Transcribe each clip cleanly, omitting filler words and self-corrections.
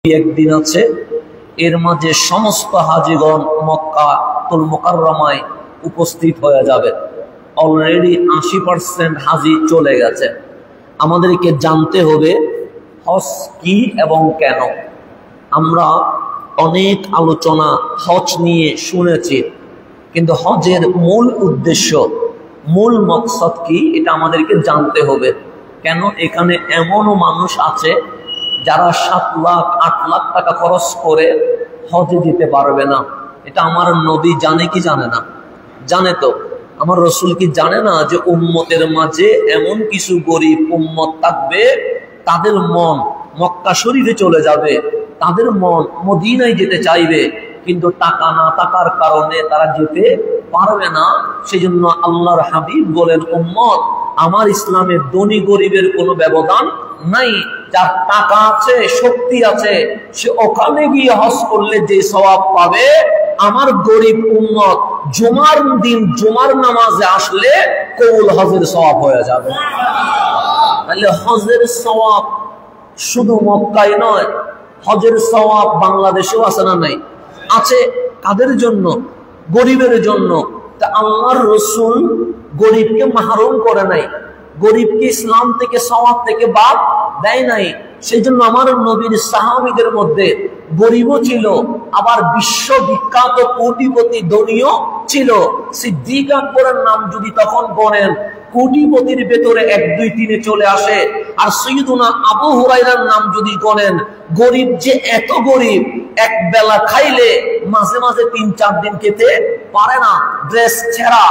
একদিন আছে, এর মাঝে সমস্ত হাজিগণ মক্কাতুল মুকাররমায় উপস্থিত হয়ে যাবে। অলরেডি 80% হাজি চলে গেছে। আমাদেরকে জানতে হবে হজ কি এবং কেন। আমরা অনেক আলোচনা হজ নিয়ে শুনেছি, কিন্তু হজের মূল উদ্দেশ্য, মূল মকসদ কি, এটা আমাদেরকে জানতে হবে। কেন এখানে এমনও মানুষ আছে যারা 7 লাখ 8 লাখ টাকা খরচ করে হজে যেতে পারবে না। এটা আমার নবী জানে কি জানে না? জানে তো। আমার রসুল কি জানে না যে উম্মতের মাঝে এমন কিছু গরিব উম্মত থাকবে, তাদের মন মক্কা শরীফে চলে যাবে, তাদের মন মদিনায় যেতে চাইবে, কিন্তু টাকা না থাকার কারণে তারা যেতে পারবে না। সেজন্য আল্লাহর হাবিব বলেন, উম্মত, আমার ইসলামে ধনী গরিবের কোনো ব্যবধান নাই। যার টাকা আছে, শক্তি আছে, সে ওখানে গিয়ে হজ করলে যে সওয়াব পাবে, আমার গরিব উম্মত জুমার দিন জুমার নামাজে আসলে কবুল হজের সওয়াব হয়ে যাবে। তাহলে হজের সওয়াব শুধু মক্কায় নয়, হজের সওয়াব বাংলাদেশেও আছে না নাই? আছে। কাদের জন্য? গরিবের জন্য। তা আল্লাহর রসুল গরিবকে মাহরুম করে নাই, গরিবকে ইসলাম থেকে সওয়াব থেকে বাদ দেয় নাই। সেই জন্য আমার নবীর সাহাবীদের মধ্যে গরিবও ছিল, আবার বিশ্ববিখ্যাত কোটিপতি ধনীও ছিল। সিদ্দিক আকবরের নাম যদি তখন গণেন, কোটিপতির ভেতরে 1, 2, 3 চলে আসে। আর সৈয়দুনা আবু হুরায়রার নাম যদি গণেন, গরিব যে এত গরিব, এক বেলা খাইলে মাঝে মাঝে 3-4 দিন খেতে পারে না, ড্রেস ছেঁড়া,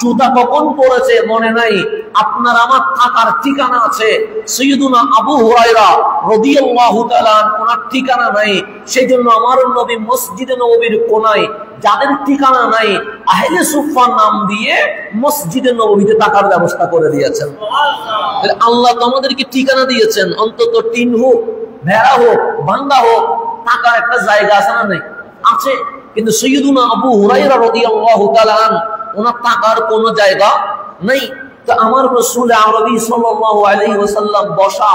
জুতা কখন পরেছে মনে নাই। আপনার আমার থাকার ঠিকানা আছে, সৈয়দুনা আবু হুরায়রা রাদিয়াল্লাহু তাআলা ওনার ঠিকানা নাই। সেই জন্য আমার নবী মসজিদে নববীর কোনায় যাদের ঠিকানা নাই, আহলে সুফফার নাম দিয়ে মসজিদে নববীতে থাকার ব্যবস্থা করে দিয়েছেন। আল্লাহ তো আমাদেরকে ঠিকানা দিয়েছেন, অন্তত টিন হোক, ভেড়া হোক, ভাঙ্গা হোক, থাকার একটা জায়গা আছে না নাই? আছে। কিন্তু সৈয়দুনা আবু হুরায়রা রাদিয়াল্লাহু তাআলা ওনার থাকার কোনো জায়গা নেই। তো আমার রাসূল আরবি সাল্লাল্লাহু আলাইহি ওয়াসাল্লাম বসা,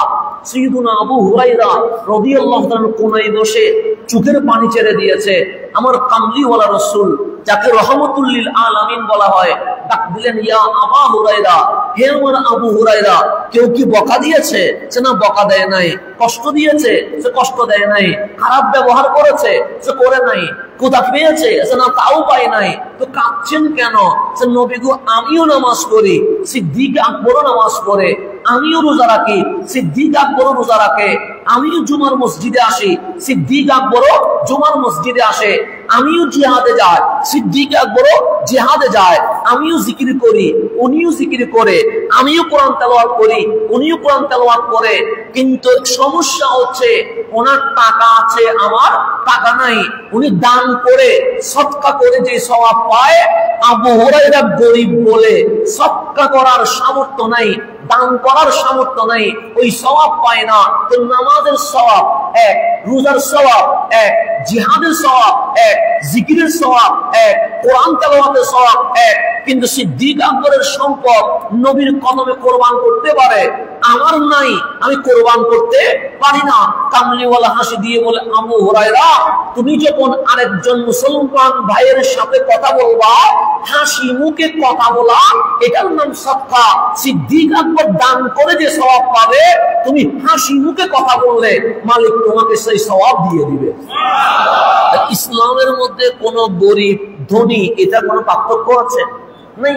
সৈয়দুনা আবু হুরায়রা রাদিয়াল্লাহু তাআলা কোনায় বসে চোখের পানি ছেড়ে দিয়েছে। আমার কামলিওয়ালা রাসূল, যাকে রহমাতুল লিল আলামিন বলা হয়, ডাক দিলেন, ইয়া আবু হুরায়রা, হে আমার আবু হুরায়রা। কেউ কি বকা দিয়েছে? সে না, বকা দেয় নাই। কষ্ট দিয়েছে? সে কষ্ট দেয় নাই। খারাপ ব্যবহার করেছে? সে করে নাই। কোথা পেয়েছে? সে না, তাও পায় নাই। তো কাঁদছেন কেন? সে নবী গো, আমিও নামাজ পড়ি, সিদ্দিক আকবরও নামাজ পড়ে, আমিও রোজা রাখি, সিদ্দিক আকবরও রোজা রাখে, আমিও জুমার মসজিদে আসি, সিদ্দিক আকবরও জুমার মসজিদে আসে, আমিও জিহাদে যাই, সিদ্দিক আকবরও জিহাদে যায়, আমিও জিকির করি, উনিও জিকির করে, আমিও কোরআন তেলাওয়াত করি, উনিও কোরআন তেলাওয়াত করে। কিন্তু সমস্যা হচ্ছে, ওনার টাকা আছে, আমার টাকা নাই। উনি দান করে, সদকা করে যে সওয়াব পায়, আবু হুরায়রা গরিব বলে সদকা করার সামর্থ্য নাই, দান করার সামর্থ্য নাই, ওই সওয়াব পায় না। তো নামাজের সওয়াব এক, রোজার সওয়াব এক, জিহাদের সওয়াব এক, জিকিরের সওয়াব এক, কোরআন তেলাওয়াতের সওয়াব এক। কিন্তু সিদ্দিক আকবরের সম্পদ নবীর কদমে কোরবান করতে পারে, আমার নাই, আমি কোরবান করতে পারি না। কামলিওয়ালা হাসি দিয়ে বলে, আবু হুরায়রা, তুমি যখন আরেকজন মুসলমান ভাইয়ের সাথে কথা বলবা, হাসি মুখে কথা বলা, এটার নাম সদকা। সিদ্দিক আকবর দান করে যে সওয়াব পাবে, তুমি হাসি মুখে কথা বললে মালিক তোমাকে সেই সওয়াব দিয়ে দিবে। ইসলামের মধ্যে কোন গরিব ধনী এটা কোনো পার্থক্য আছে? নাই।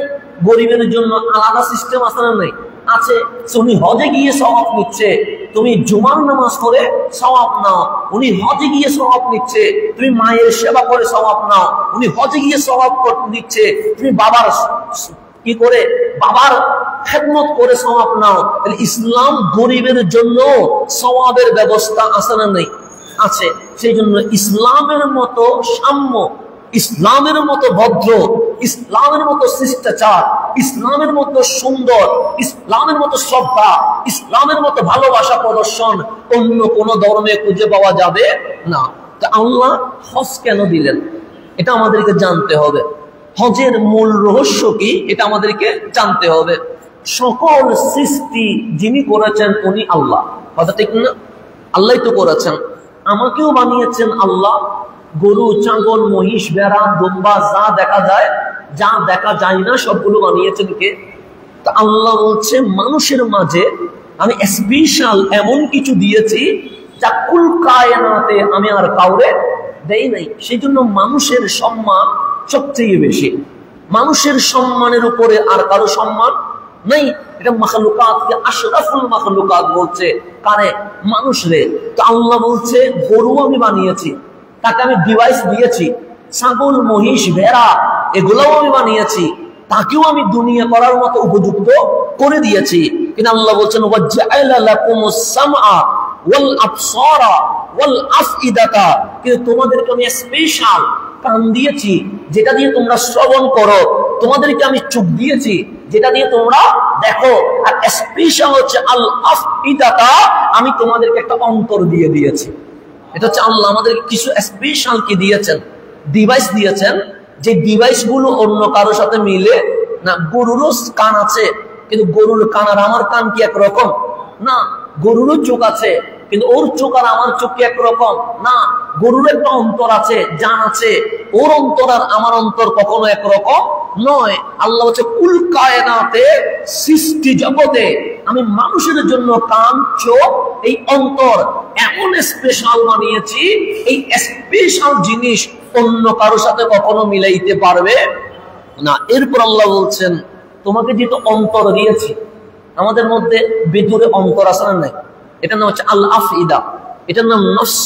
গরিবের জন্য আলাদা সিস্টেম আছে না নাই? আছে। উনি হজে গিয়ে সওয়াব নিচ্ছে, তুমি জুমার নামাজ করে সওয়াব নাও। উনি হজে গিয়ে সওয়াব নিচ্ছে, তুমি মায়ের সেবা করে সওয়াব নাও। উনি হজে গিয়ে সওয়াব নিচ্ছে, তুমি বাবার কি করে, বাবার খেদমত করে সওয়াব নাও। তাহলে ইসলাম গরিবের জন্য সওয়াবের ব্যবস্থা আছে না নাই? আছে। সেই জন্য ইসলামের মতো সাম্য, ইসলামের মতো ভদ্র, ইসলামের মতো শিষ্টাচার, ইসলামের মতো সুন্দর, ইসলামের মতো শ্রদ্ধা, ইসলামের মতো ভালোবাসা প্রদর্শন অন্য কোন ধর্মে খুঁজে পাওয়া যাবে না। তা আল্লাহ হজ কেন দিলেন, এটা আমাদেরকে জানতে হবে। হজের মূল রহস্য কি, এটা আমাদেরকে জানতে হবে। সকল সৃষ্টি যিনি করেছেন উনি আল্লাহ, কথা ঠিক না? আল্লাহ তো করেছেন। আমাকেও বানিয়েছেন আল্লাহ। গরু, ছাগল, মহিষ, ভেড়া, দুম্বা, যা দেখা যায়, যা দেখা যায় না, সবগুলো বানিয়েছেন কে? তা আল্লাহ বলছে মানুষের মাঝে আমি স্পেশাল এমন কিছু দিয়েছি যা কুল কায়নাতে আমি আর কাউরে দেই নাই। সেই জন্য মানুষের সম্মান সবচেয়ে বেশি। মানুষের সম্মানের উপরে আর কারো সম্মান নাই। এটা মাখলুকাতকে আশরাফুল মাখলুকাত বলছে কারে? মানুষরে। তো আল্লাহ বলছে গরু আমি বানিয়েছি, তাকে আমি ডিভাইস দিয়েছি। ছাগল, মহিষ, ভেড়া এগুলোও আমি বানিয়েছি, তাকেও আমি দুনিয়া করার মতো উপযুক্ত করে দিয়েছি। কিন্তু আল্লাহ বলছেন ওয়াজআলা লাকুমুস সামআ ওয়াল আবসারা ওয়াল আফইদাতা, কিন্তু তোমাদেরকে আমি স্পেশাল কান দিয়েছি যেটা দিয়ে তোমরা শ্রবণ করো, তোমাদেরকে আমি চোখ দিয়েছি যেটা দিয়ে তোমরা দেখো, আর স্পেশাল হচ্ছে আল আফইদাতা, আমি তোমাদেরকে একটা অন্তর দিয়ে দিয়েছি। এটা হচ্ছে আল্লাহ আমাদেরকে কিছু স্পেশাল কি দিয়েছেন, ডিভাইস দিয়েছেন, যে ডিভাইস গুলো অন্য কারোর সাথে মিলে না। গরুরও কান আছে, কিন্তু গরুর কান আর আমার কান কি একরকম না? গরুরও চোখ আছে, কিন্তু ওর চোখ আর আমার চোখ কি একরকম না? গরুর একটা অন্তর আছে, জান আছে, ওর অন্তর আর আমার অন্তর কখনো একরকম নয়। আল্লাহ হচ্ছে কুল কায়নাতে, সৃষ্টি জগতে আমি মানুষের জন্য কান, চোখ, এই অন্তর এমন স্পেশাল বানিয়েছি, এই স্পেশাল জিনিস অন্য কারোর সাথে কখনো মিলাইতে পারবে না। এরপর আল্লাহ বলছেন তোমাকে যেহেতু অন্তর দিয়েছি, আমাদের মধ্যে ভিতরে অন্তর আছে না নাই? এটার নাম হচ্ছে আল আফইদা, এটার নাম নফস,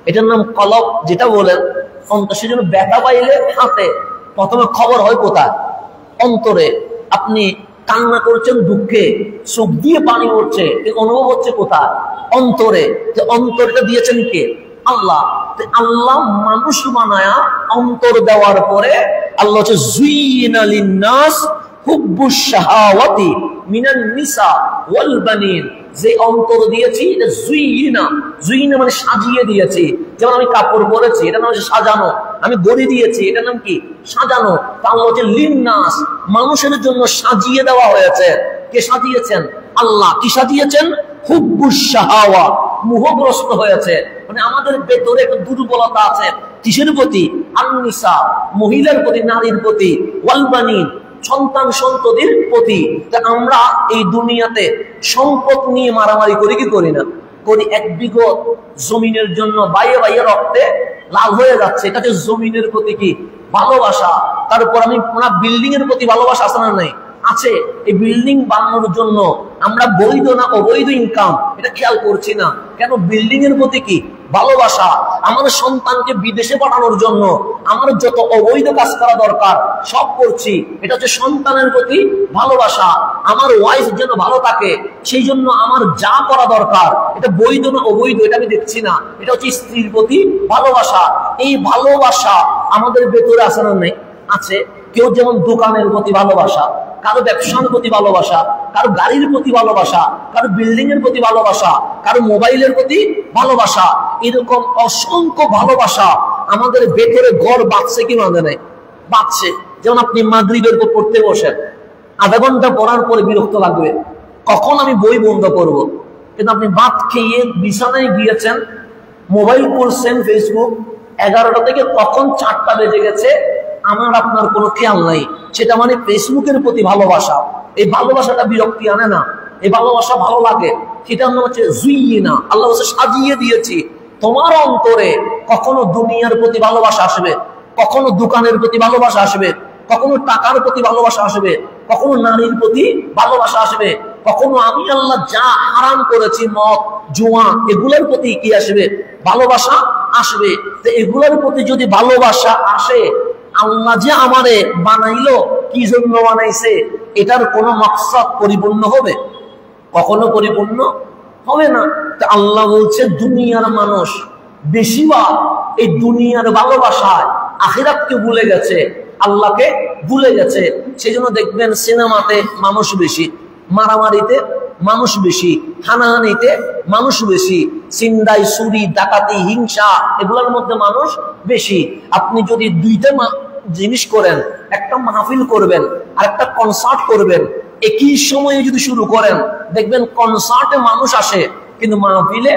এটার নাম কলব, যেটা বলেন অন্তর। সেজন্য ব্যথা পাইলে হাতে প্রথমে খবর হয় কোথায়? অন্তরে। আপনি কান্না করছেন দুঃখে, চোখ দিয়ে পানি পড়ছে, অনুভব হচ্ছে কোথায়? অন্তরে। অন্তরটা দিয়েছেন কে? আল্লাহ। আল্লাহ মানুষ বানায়া অন্তর দেওয়ার পরে আল্লাহ হচ্ছে যুইয়িনা লিন-নাস হুব্বুশ শাহাওয়াতি মিনান নিসা ওয়াল বানিন, যে অন্তর দিয়েছি এটা যুইয়িনা, যুইয়িনা মানে সাজিয়ে দিয়েছি। যেমন আমি কাপড় পরেছি, এটা নাম হচ্ছে সাজানো। আমি গড়ি দিয়েছি, এটা নাম কি? সাজানো। তা আল্লাহ হচ্ছে লিন-নাস, মানুষের জন্য সাজিয়ে দেওয়া হয়েছে। কে সাজিয়েছেন? আল্লাহ। কি সাজিয়েছেন? হুব্বুশ শাহাওয়া, মোহগ্রস্ত হয়েছে। মানে আমাদের ভেতরে একটা দুর্বলতা আছে কিসের প্রতি? আন-নিসা, মহিলার প্রতি, নারীর প্রতি, ওয়াল বানিন, সন্তান সন্ততির প্রতি। তা আমরা এই দুনিয়াতে সম্পদ নিয়ে মারামারি করি কি করি না? করি। এক বিঘত জমিনের জন্য বাইরে বাইরে রক্তে লাল হয়ে যাচ্ছে, এটা হচ্ছে জমিনের প্রতি কি ভালোবাসা। তারপর আমি বিল্ডিং এর প্রতি ভালোবাসা আছে না নাই? আছে। এই বিল্ডিং বানানোর জন্য আমরা বৈধ না অবৈধ ইনকাম এটা খেয়াল করছি না কেন? বিল্ডিং এর প্রতি কি ভালোবাসা। আমার সন্তানকে বিদেশে পাঠানোর জন্য আমার যত অবৈধ কাজ করা দরকার সব করছি, এটা হচ্ছে সন্তানের প্রতি ভালোবাসা। আমার ওয়াইফ যেন ভালো থাকে, সেই জন্য আমার যা করা দরকার, এটা বৈধ না অবৈধ এটা আমি দেখছি না, এটা হচ্ছে স্ত্রীর প্রতি ভালোবাসা। এই ভালোবাসা আমাদের ভেতরে আছে না নেই? আছে। কেউ যেমন দোকানের প্রতি ভালোবাসা, কারো ব্যবসার প্রতি ভালোবাসা, কারো গাড়ির প্রতি ভালোবাসা, কারো বিল্ডিং এর প্রতি ভালোবাসা, কারো মোবাইলের প্রতি ভালোবাসা, এরকম অসংখ্য ভালোবাসা আমাদের ভেতরে ঘর বাঁচছে কি বাঁধে নাই? বাঁচছে। যেমন আপনি মাগরিবের পর পড়তে বসেন, আধা ঘন্টা পড়ার পরে বিরক্ত লাগবে, কখন আমি বই বন্ধ করব। কিন্তু আপনি ভাত খেয়ে বিছানায় গিয়েছেন, মোবাইল করছেন, ফেসবুক, 11টা থেকে কখন 4টা বেজে গেছে আমার আপনার কোনো খেয়াল নাই। সেটা মানে ফেসবুকের প্রতি ভালোবাসা। এই ভালোবাসাটা বিরক্তি আনে না, এই ভালোবাসা ভালো লাগে। সেটা হচ্ছে যুইয়িনা, আল্লাহ সাজিয়ে দিয়েছি। তোমার অন্তরে কখনো দুনিয়ার প্রতি ভালোবাসা আসবে, কখনো দোকানের প্রতি ভালোবাসা আসবে, কখনো টাকার প্রতি ভালোবাসা আসবে, কখনো নারীর প্রতি ভালোবাসা আসবে, কখনো আমি আল্লাহ যা হারাম করেছি মদ, জুয়া, এগুলোর প্রতি কি আসবে? ভালোবাসা আসবে। তো এগুলোর প্রতি যদি ভালোবাসা আসে, আল্লাহ যে আমারে বানাইলো কি জন্য বানাইছে, এটার কোনো মাকসাদ পরিপূর্ণ হবে? কখনো পরিপূর্ণ হবে না। তো আল্লাহ বলছে দুনিয়ার মানুষ বেশিরভাগ এই দুনিয়ার ভালোবাসায় আখিরাতকে ভুলে গেছে, আল্লাহকে ভুলে গেছে। সেই জন্য দেখবেন সিনেমাতে মানুষ বেশি, মারামারিতে মানুষ বেশি, হানাহানিতে মানুষ বেশি, চিন্তাই, চুরি, ডাকাতি, হিংসা, এগুলোর মধ্যে মানুষ বেশি। আপনি যদি দুইটা জিনিস করেন, একটা মাহফিল করবেন আর একটা কনসার্ট করবেন, একই সময়ে যদি শুরু করেন, দেখবেন কনসার্টে মানুষ আসে কিন্তু মাহফিলে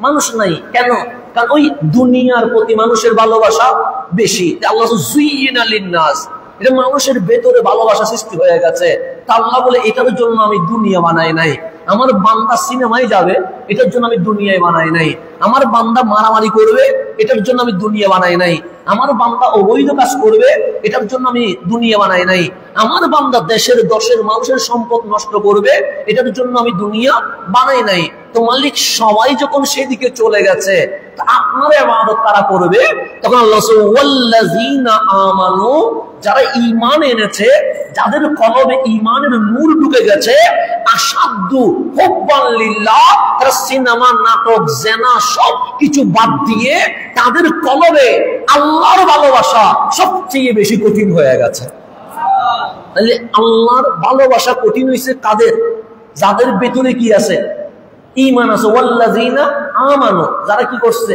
মানুষ নাই। কেন? কারণ ওই দুনিয়ার প্রতি মানুষের ভালোবাসা বেশি। আল্লাহ যুইয়িনা লিন-নাস, এটা মানুষের ভেতরে ভালোবাসা সৃষ্টি হয়ে গেছে। তা আল্লাহ বলে এটার জন্য আমি দুনিয়া বানাই নাই। আমার বান্দা সিনেমায় যাবে, এটার জন্য আমি দুনিয়ায় বানাই নাই। আমার বান্দা মারামারি করবে, এটার জন্য আমি দুনিয়া বানাই নাই। আমার বান্দা অবৈধ কাজ করবে, এটার জন্য আমি দুনিয়া বানাই নাই। আমার বান্দা দেশের দশের মানুষের সম্পদ নষ্ট করবে, এটার জন্য আমি দুনিয়া বানাই নাই। তো মালিক সবাই যখন সেদিকে চলে গেছে, আপনার ইবাদত তারা করবে। তখন আল্লাহ ওয়াল্লাযীনা আমানু, যারা ঈমান এনেছে, যাদের কলবে ঈমানের নূর ঢুকে গেছে, আশাদ্দু হুব্বান লিল্লাহ, তারা সিনেমা, নাটক, জিনা সবকিছু বাদ দিয়ে তাদের কলবে আল্লাহর ভালোবাসা সবচেয়ে বেশি কঠিন হয়ে গেছে। তাহলে আল্লাহর ভালোবাসা কঠিন হয়েছে কাদের? যাদের ভেতরে কি আছে? ঈমান আছে। ওয়াল্লাযীনা আমানু, যারা কি করছে?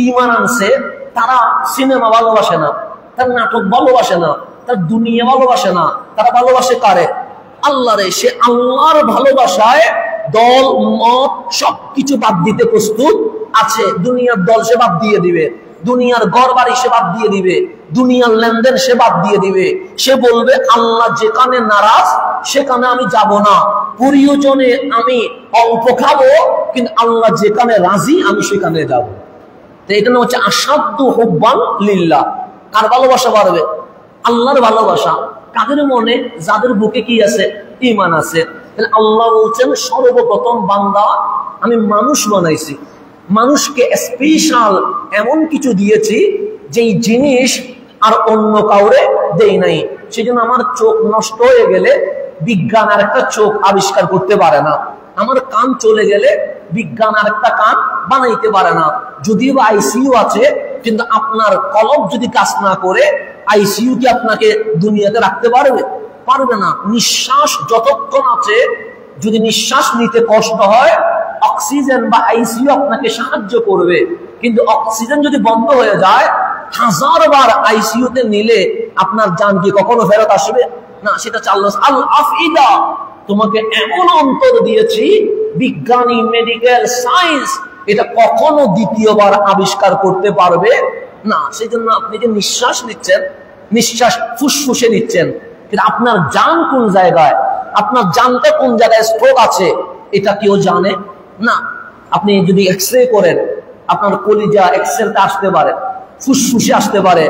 ঈমান আনছে। তারা সিনেমা ভালোবাসে না, তার নাটক ভালোবাসে না, তার দুনিয়া ভালোবাসে না। তারা ভালোবাসে কারে? আল্লাহরে। সে আল্লাহর ভালোবাসায় দল মত সবকিছু বাদ দিতে প্রস্তুত আছে। দুনিয়ার দল সে বাদ দিয়ে দিবে, দুনিয়ার ঘর বাড়ি সে বাদ দিয়ে দিবে, দুনিয়ার লেনদেন সে বাদ দিয়ে দিবে। সে বলবে আল্লাহ যেখানে নারাজ সেখানে আমি যাব না, প্রয়োজনে আমি অল্প খাবো, কিন্তু আল্লাহ যেখানে রাজি আমি সেখানে যাব। তো এটা হচ্ছে আশাদ্দু হুব্বান লিল্লাহ। কার ভালোবাসা বাড়বে? আল্লাহর ভালোবাসা। কাদের মনে? যাদের বুকে কি আছে? ঈমান আছে। তাহলে আল্লাহ বলছেন সর্বপ্রথম বান্দা আমি মানুষ বানাইছি, মানুষকে স্পেশাল এমন কিছু দিয়েছি যেই জিনিস আর অন্য কাউরে দেই নাই। সেজন্য আমার চোখ নষ্ট হয়ে গেলে বিজ্ঞান আর একটা চোখ আবিষ্কার করতে পারে না। আমার কান চলে গেলে বিজ্ঞান আর একটা কান বানাইতে পারে না। যদিও আইসিইউ আছে, কিন্তু আপনার কলব যদি কাজ না করে আইসিইউ কি আপনাকে দুনিয়াতে রাখতে পারবে? পারবে না। নিঃশ্বাস যতক্ষণ আছে, যদি নিঃশ্বাস নিতে কষ্ট হয়, অক্সিজেন বা আইসিইউ আপনাকে সাহায্য করবে। কিন্তু অক্সিজেন যদি বন্ধ হয়ে যায়, 1000 বার আইসিইউতে নিলে আপনার জান কি কখনো ফেরত আসবে? না। সেটা চাল্লাহ আল আফইদা, তোমাকে এমন অন্তর দিয়েছি, বিজ্ঞানী, মেডিকেল সায়েন্স এটা কখনো দ্বিতীয়বার আবিষ্কার করতে পারবে না। সেই জন্য আপনি যে নিঃশ্বাস নিচ্ছেন, নিঃশ্বাস ফুসফুসে নিচ্ছেন, কিন্তু আপনার জান কোন জায়গায়, আপনার জানটা কোন জায়গায় স্ট্রোক আছে, এটা কেউ জানে না। আপনি যদি এক্সরে করেন, আপনার কলিজা এক্সরেতে আসতে পারে, ফুসফুসে আসতে পারে,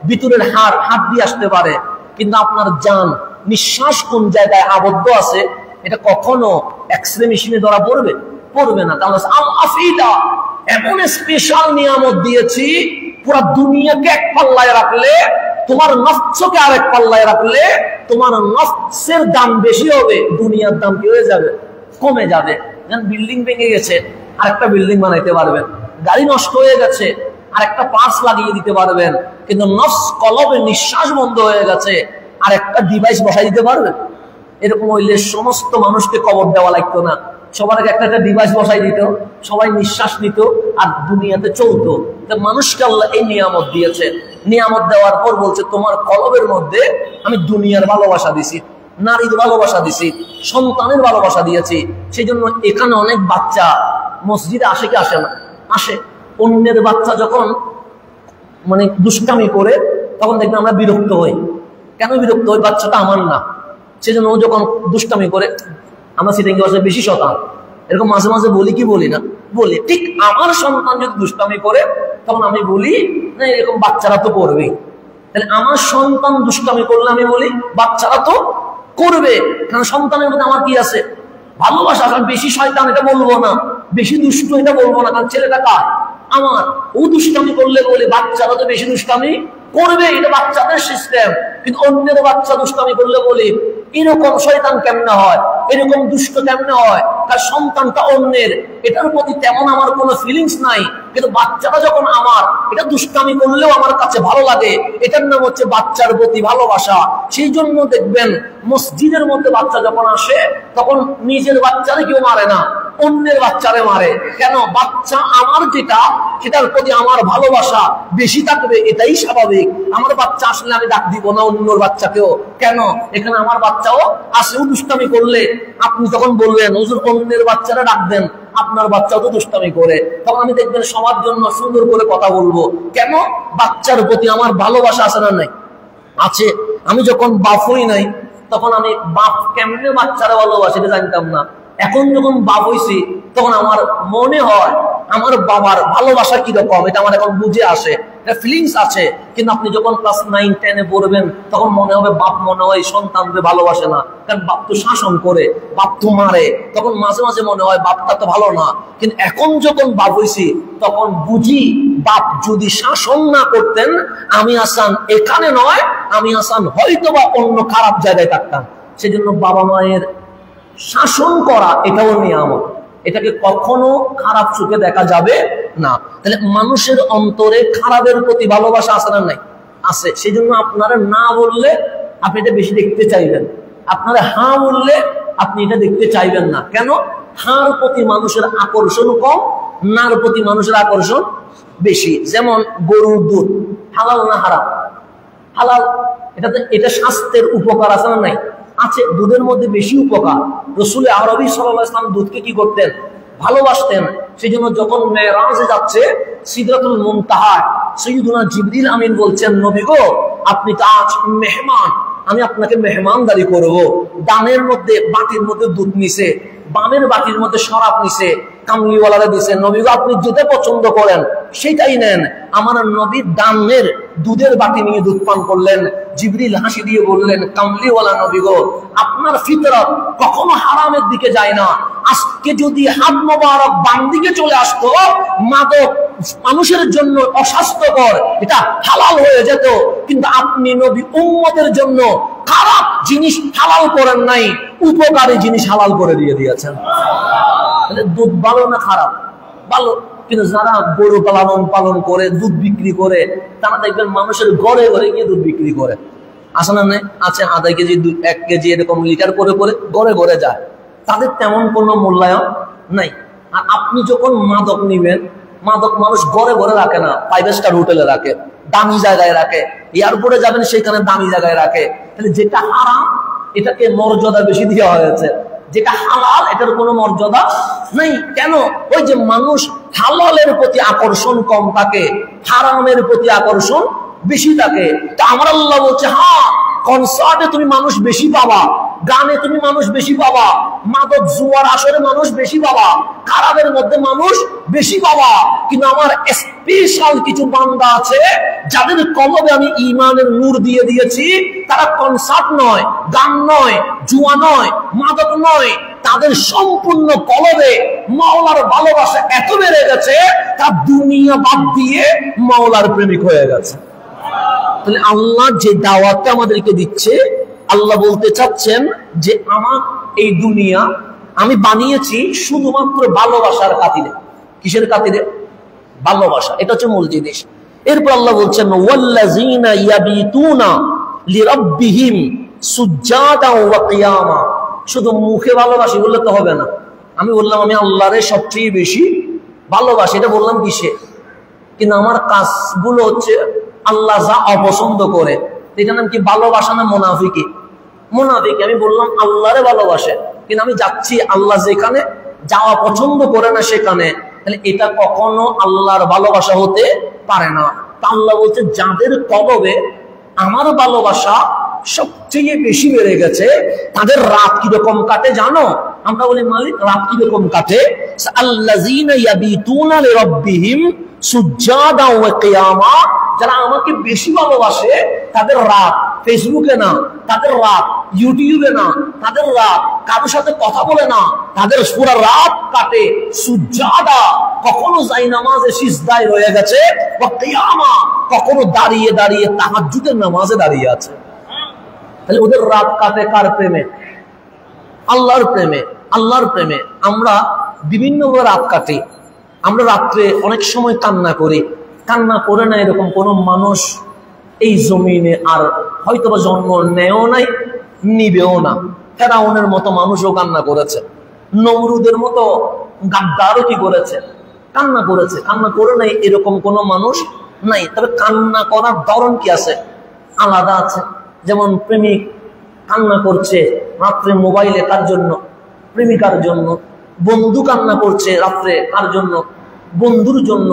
ভিতরের হাড় দিয়ে আসতে পারে, কিন্তু আপনার জান, নিঃশ্বাস কোন জায়গায় আবদ্ধ আছে, এটা কখনো এক্সরে মেশিনে ধরা পড়বে? পড়বে না। তাহলে আল আফিদা, এমন স্পেশাল নিয়ামত দিয়েছি, পুরো দুনিয়াকে এক পাল্লায় রাখলে, তোমার নফসকে আরেক পাল্লায় রাখলে, তোমার নফসের দাম বেশি হবে, দুনিয়ার দাম কি হয়ে যাবে? কমে যাবে। বিল্ডিং ভেঙে গেছে, আরেকটা বিল্ডিং বানাইতে পারবেন। গাড়ি নষ্ট হয়ে গেছে, আরেকটা পার্টস লাগিয়ে দিতে পারবেন। কিন্তু নফস, কলবে নিঃশ্বাস বন্ধ হয়ে গেছে, আরেকটা ডিভাইস বসাই দিতে পারবেন। এরকম হইলে সমস্ত মানুষকে কবর দেওয়া লাগতো না, সবার আগে একটা ডিভাইস বসাই দিত, সবাই নিঃশ্বাস নিত আর দুনিয়াতে চলতো। মানুষকে আল্লাহ এই নিয়ামত দিয়েছে। নিয়ামত দেওয়ার পর বলছে তোমার কলবের মধ্যে আমি দুনিয়ার ভালোবাসা দিছি, নারীর ভালোবাসা দিছি, সন্তানের ভালোবাসা দিয়েছি। সেই জন্য এখানে অনেক বাচ্চা মসজিদে আসে কি আসে না? আসে। অন্যের বাচ্চা যখন মানে দুষ্টামি করে, তখন দেখবেন আমরা বিরক্ত হই। কেন বিরক্ত হই? বাচ্চাটা আমার না। সেজন্য ও যখন দুষ্টামি করে, আমরা সিটিং ক্লাসে বেশি শতাংশ এরকম মাঝে মাঝে বলি কি বলি না? বলি। ঠিক আমার সন্তান যদি দুষ্টামি করে, তখন আমি বলি না এরকম বাচ্চারা তো করবেই। তাহলে আমার সন্তান দুষ্টামি করলে আমি বলি বাচ্চারা তো করবে, কারণ সন্তানের মধ্যে আমার কি আছে? ভালোবাসা। কারণ বেশি শয়তান এটা বলবো না, বেশি দুষ্ট এটা বলবো না, কারণ ছেলেটা কার? আমার। ও দুষ্টামি করলে বলি বাচ্চারা তো বেশি দুষ্টামি করবে, এটা বাচ্চাদের সিস্টেম। কিন্তু অন্যের বাচ্চা দুষ্টামি করলে বলি এরকম শয়তান কেমনে হয়, এরকম দুষ্ট কেমনে হয়, তার সন্তানটা অন্যের, এটার প্রতি তেমন আমার কোনো ফিলিংস নাই। কিন্তু বাচ্চাটা যখন আমার, এটা দুষ্টামি করলেও আমার কাছে ভালো লাগে, এটার নাম হচ্ছে বাচ্চার প্রতি ভালোবাসা। সেই জন্য দেখবেন মসজিদের মধ্যে বাচ্চা যখন আসে, তখন নিজের বাচ্চারা কেউ মারে না, অন্যের বাচ্চারে মারে কেন? বাচ্চা আমার যেটা, সেটার প্রতি আমার ভালোবাসা বেশি থাকবে, এটাই স্বাভাবিক। আমার বাচ্চা আসলে আমি ডাক দিব না অন্যর বাচ্চাকেও, কেন? এখানে আমার বাচ্চাও আসেও দুষ্টামি করলে আপনি তখন বলবেন হুজুর অন্যের বাচ্চারা ডাক দেন, আপনার বাচ্চাও তো দুষ্টামি করে, তখন আমি দেখবেন সবার জন্য সুন্দর করে কথা বলবো। কেন? বাচ্চার প্রতি আমার ভালোবাসা আছে না নাই? আছে। আমি যখন বাপ হই নাই তখন আমি বাপ কেমনে বাচ্চারা ভালোবাসে এটা জানতাম না। এখন যখন বাপ হইছি তখন আমার মনে হয় আমার বাবার ভালোবাসা কিরকম, এটা আমার এখন বুঝে আসে, এটা ফিলিংস আছে। কিন্তু আপনি যখন ক্লাস 9-10 পড়বেন তখন মনে হবে বাপ মনে হয় সন্তানদের ভালোবাসে না, কারণ বাপ তো শাসন করে, বাপ তো মারে। তখন মাঝে মাঝে মনে হয় বাপটা তো ভালো না। কিন্তু এখন যখন বাপ হইছি তখন বুঝি বাপ যদি শাসন না করতেন আমি হাসান এখানে নয়, আমি হাসান হয়তো বা অন্য খারাপ জায়গায় থাকতাম। সেজন্য বাবা মায়ের শাসন করা এটাও নিয়ামত, এটাকে কখনো খারাপ চোখে দেখা যাবে না। তাহলে মানুষের অন্তরে খারাপের প্রতি ভালোবাসা আছে না নাই? আছে। সেই জন্য আপনারা না বললে আপনি এটা বেশি দেখতে চাইবেন, আপনারা হ্যাঁ বললে আপনি এটা দেখতে চাইবেন না। কেন? হাঁর প্রতি মানুষের আকর্ষণ কম, নার প্রতি মানুষের আকর্ষণ বেশি। যেমন গরুর দুধ হালাল না হারাম? হালাল। এটা স্বাস্থ্যের উপকার আছে না নাই? আছে। দুধের মধ্যে বেশি উপকার। রাসূল আরবি সাল্লাল্লাহু আলাইহি ওয়াসাল্লাম দুধকে কি করতেন? ভালোবাসতেন। সেই জন্য যখন মেরাজে যাচ্ছে সিদরাতুল মুনতাহা, সাইয়্যিদুনা জিবরিল আমিন বলছেন নবী গো আপনি তো আজ মেহমান, আমি আপনাকে মেহমানদারি করব। ডানের মধ্যে বাটির মধ্যে দুধ নিছে, বামের বাটির মধ্যে শরাব নিছে, কামলিওয়ালারা দিছে। নবী গো আপনি যেটা পছন্দ করেন সেটাই নেন। আমার নবী ডানের দুধের বাটি নিয়ে দুধ পান করলেন। জিবরিল হাসি দিয়ে বললেন কামলিওয়ালা নবী গো আপনার ফিতরত কখনো হারামের দিকে যায় না। আজকে যদি হাত মোবারক বাম দিকে চলে আসতো, মাদক মানুষের জন্য অস্বাস্থ্যকর, এটা হালাল হয়ে যেত। কিন্তু আপনি নবী উম্মতের জন্য খারাপ জিনিস হালাল করেন নাই, উপকারী জিনিস হালাল করে দিয়ে দিয়েছেন। দুধ ভালো না খারাপ? ভালো। কিন্তু যারা গরু পালন করে দুধ বিক্রি করে তারা দেখবেন মানুষের ঘরে ঘরে গিয়ে দুধ বিক্রি করে। আসে না নাই? আছে। আধা কেজি 1 কেজি এরকম লিটার করে করে ঘরে ঘরে যায়। তাদের তেমন কোনো মূল্যায়ন নাই। আর আপনি যখন মাদক নিবেন, মাদক মানুষ ঘরে ঘরে রাখে না, 5 স্টার হোটেলে রাখে, দামি জায়গায় রাখে। এয়ারপোর্টে যাবেন সেখানে দামি জায়গায় রাখে। তাহলে যেটা হারাম এটাকে মর্যাদা বেশি দেওয়া হয়েছে, যেটা হালাল এটার কোনো মর্যাদা নেই। কেন? ওই যে মানুষ হালালের প্রতি আকর্ষণ কম থাকে, হারামের প্রতি আকর্ষণ বেশি থাকে। তা আমার আল্লাহ বলছে হ্যাঁ কনসার্টে তুমি মানুষ বেশি পাবা, গানে তুমি মানুষ বেশি পাবা, মাদক জুয়ার আসরে মানুষ বেশি পাবা, খারাপের মধ্যে মানুষ বেশি পাবা। কিন্তু আমার স্পেশাল কিছু বান্দা আছে যাদের কলবে আমি ঈমানের নূর দিয়ে দিয়েছি। তারা কনসার্ট নয়, গান নয়, জুয়া নয়, মাদক নয়, তাদের সম্পূর্ণ কলবে মাওলার ভালোবাসা এত বেড়ে গেছে তার দুনিয়া বাদ দিয়ে মাওলার প্রেমিক হয়ে গেছে। তাহলে আল্লাহ যে দাওয়াতটা আমাদেরকে দিচ্ছে, আল্লাহ বলতে চাচ্ছেন যে আমার এই দুনিয়া আমি বানিয়েছি শুধুমাত্র ভালোবাসার খাতিরে। কিসের খাতিরে? ভালোবাসা। এটা হচ্ছে মূল জিনিস। এরপর আল্লাহ বলছেন ওয়াল্লাযীনা ইয়াবিতুনা লিরাব্বিহিম সুজ্জাদা ওয়া কিয়ামা। শুধু মুখে ভালোবাসি বললে তো হবে না। আমি বললাম আমি আল্লাহরে সবচেয়ে বেশি ভালোবাসি, এটা বললাম কিসে? কিন্তু আমার কাজগুলো হচ্ছে আল্লাহ যা অপছন্দ করে। এটা নাম কি? ভালোবাসা না মুনাফিকি? মুনাফিকি। আমি বললাম আল্লাহরে ভালোবাসে, কিন্তু আমি যাচ্ছি আল্লাহ যেখানে যাওয়া পছন্দ করে না সেখানে, তাহলে এটা কখনো আল্লাহর ভালোবাসা হতে পারে না। তা আল্লাহ বলছে যাদের কলবে আমার ভালোবাসা সবচেয়ে বেশি বেড়ে গেছে তাদের রাত কিরকম কাটে জানো? আমরা বলি মালিক রাত কিরকম কাটে? আল্লাযীনা ইয়াবিতুনা লিরাব্বিহিম সুজ্জাদা ওয়া কিয়ামা। যারা আমাকে বেশি ভালোবাসে তাদের রাত ফেসবুকে না, তাদের রাত ইউটিউবে না, তাদের রাত কারোর সাথে কথা বলে না, তাদের পুরো রাত কাটে সুজ্জাদা, কখনো যাই নামাজে সিজদায় রয়ে গেছে, ওয়া কিয়ামা কখনো দাঁড়িয়ে দাঁড়িয়ে তাহাজ্জুদের নামাজে দাঁড়িয়ে আছে। তাহলে ওদের রাত কাটে কার প্রেমে? আল্লাহর প্রেমে। আল্লাহর প্রেমে আমরা বিভিন্নভাবে রাত কাটি। আমরা রাত্রে অনেক সময় কান্না করি। কান্না করে না এরকম কোন মানুষ এই জমিনে আর হয়তোবা জন্ম নেও নাই, নিবেও না। ফেরাউনের মতো মানুষও কান্না করেছে, নমরুদের মতো গাদ্দারও কি করেছে, কান্না করেছে। কান্না করে নাই এরকম কোন মানুষ নাই, তবে কান্না করার ধরন কি আছে, আলাদা আছে। যেমন প্রেমিক কান্না করছে রাত্রে মোবাইলে, কার জন্য, প্রেমিকার জন্য। বন্ধু কান্না করছে রাত্রে, কার জন্য, বন্ধুর জন্য।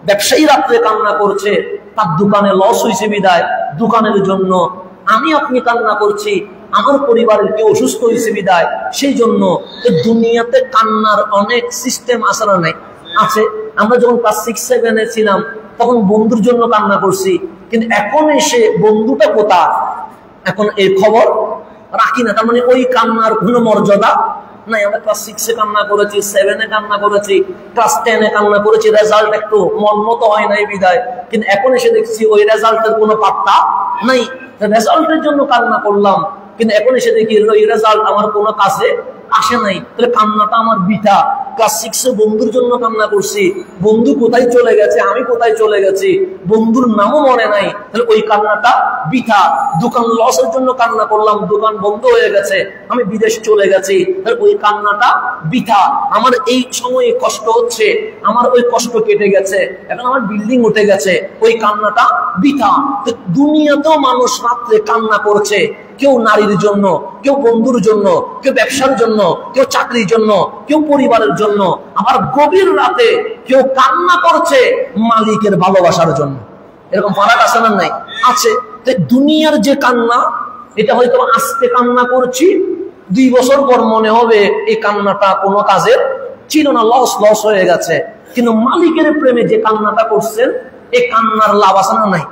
ব্যবসায়ী রাত্রে কান্না করছে, তার দোকানে লস হয়েছে বিদায়, দোকানের জন্য। আমি আপনি কান্না করছি, আমার পরিবারের কেউ অসুস্থ হয়েছে বিদায়, সেই জন্য। দুনিয়াতে কান্নার অনেক সিস্টেম আসলে নাই, আছে। আমরা যখন ক্লাস 6-7 ছিলাম তখন বন্ধুর জন্য কান্না করছি, কিন্তু এখন এসে বন্ধুটা কোথায়, এখন এই খবর রাখি না। তার মানে ওই কান্নার কোনো মর্যাদা নাই। আমরা ক্লাস 6 কান্না করেছি, 7 কান্না করেছি, ক্লাস 10 কান্না করেছি, রেজাল্ট একটু মন মতো হয় নাই বিদায়, কিন্তু এখন এসে দেখছি ওই রেজাল্টের কোনো পাত্তা নাই। রেজাল্টের জন্য কান্না করলাম, কিন্তু এখন এসে দেখি ওই রেজাল্ট আমার কোনো কাছে আসে নাই। তাহলে কান্নাটা আমার বৃথা। ক্লাস 6 বন্ধুর জন্য কান্না করছি, বন্ধু কোথায় চলে গেছে, আমি কোথায় চলে গেছি, বন্ধুর নামও মনে নাই, তাহলে ওই কান্নাটা বৃথা। দোকান লসের জন্য কান্না করলাম, দোকান বন্ধ হয়ে গেছে, আমি বিদেশ চলে গেছি, তাহলে ওই কান্নাটা বৃথা। আমার এই সময়ে কষ্ট হচ্ছে, আমার ওই কষ্ট কেটে গেছে, এখন আমার বিল্ডিং উঠে গেছে, ওই কান্নাটা বৃথা। দুনিয়াতেও মানুষ রাত্রে কান্না করছে, কেউ নারীর জন্য, কেউ বন্ধুর জন্য, কেউ ব্যবসার জন্য, কেউ চাকরির জন্য, কেউ পরিবারের জন্য। আবার গভীর রাতে কেউ কান্না করছে মালিকের ভালোবাসার জন্য। এরকম ফারাক আছে না নাই? আছে। দুনিয়ার যে কান্না, এটা হয়তো আজকে কান্না করছি, 2 বছর পর মনে হবে এই কান্নাটা কোনো কাজের ছিল না, লস হয়ে গেছে। কিন্তু মালিকের প্রেমে যে কান্নাটা করছেন, এই কান্নার লাভ আছে না নাই?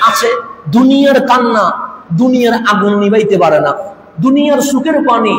আছে। দুনিয়ার কান্না দুনিয়ার আগুন নিভাইতে পারে না। দুনিয়ার সুখের পানি,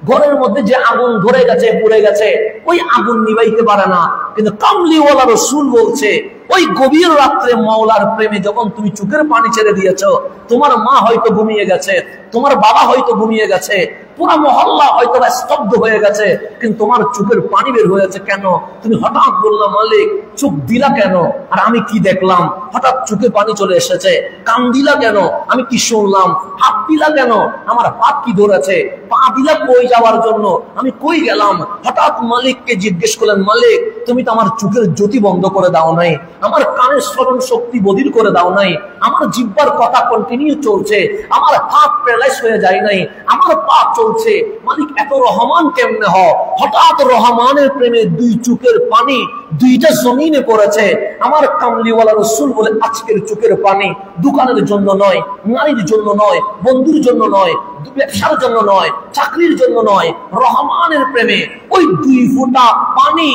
ঘরের মধ্যে যে আগুন ধরে গেছে, পুড়ে গেছে, ওই আগুন নিভাইতে পারে না। কিন্তু কামলিওয়ালা রাসূল বলছে, ওই গভীর রাত্রে মাওলার প্রেমে যখন তুমি চোখের পানি ছেড়ে দিয়েছো, তোমার মা হয়তো ঘুমিয়ে গেছে, তোমার বাবা হয়তো ঘুমিয়ে গেছে, পুরো মহল্লা হয়তো স্তব্ধ হয়ে গেছে, কিন্তু তোমার চোখের পানি বের হয়েছে কেন? তুমি হঠাৎ বললা মালিক, চোখ দিলা কেন? আর আমি কি দেখলাম? হঠাৎ চোখে পানি চলে এসেছে। কান দিলা কেন? আমি কি শুনলাম? হাত দিলা কেন? আমার হাত কি ধরেছে? পা দিলা কই যাওয়ার জন্য? আমি কই গেলাম? হঠাৎ মালিককে জিজ্ঞেস করলেন, মালিক তুমি তো আমার চোখের জ্যোতি বন্ধ করে দাও নাই, আমার কানের স্মরণ শক্তি বধির করে দাও নাই, আমার জিহ্বার কথা কন্টিনিউ চলছে, আমার হাত প্যারালাইজ হয়ে যায় নাই, আমার পা চলছে। মালিক এত রহমান কেমনে হ? হঠাৎ রহমানের প্রেমে 2 চোখের পানি 2টা জমিনে পড়েছে। আমার কামলিওয়ালা রাসূল বলে, আজকের চোখের পানি দোকানের জন্য নয়, নারীর জন্য নয়, বন্ধুর জন্য নয়, ব্যবসার জন্য নয়, চাকরির জন্য নয়, রহমানের প্রেমে ওই 2 ফোঁটা পানি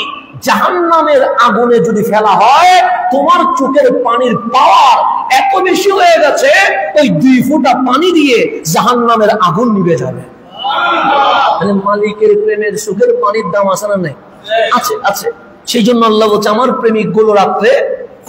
জাহান্নামের আগুনে যদি ফেলা হয়, তোমার চোখের পানির পাওয়ার এত বেশি হয়ে গেছে, ওই 2 ফোঁটা পানি দিয়ে জাহান্নামের আগুন নিভে যাবে। মালিকের প্রেমের চোখের পানির দাম আছে না নাই? আছে, আছে। সেই জন্য আল্লাহ বলছে, আমার প্রেমিক গুলো রাত্রে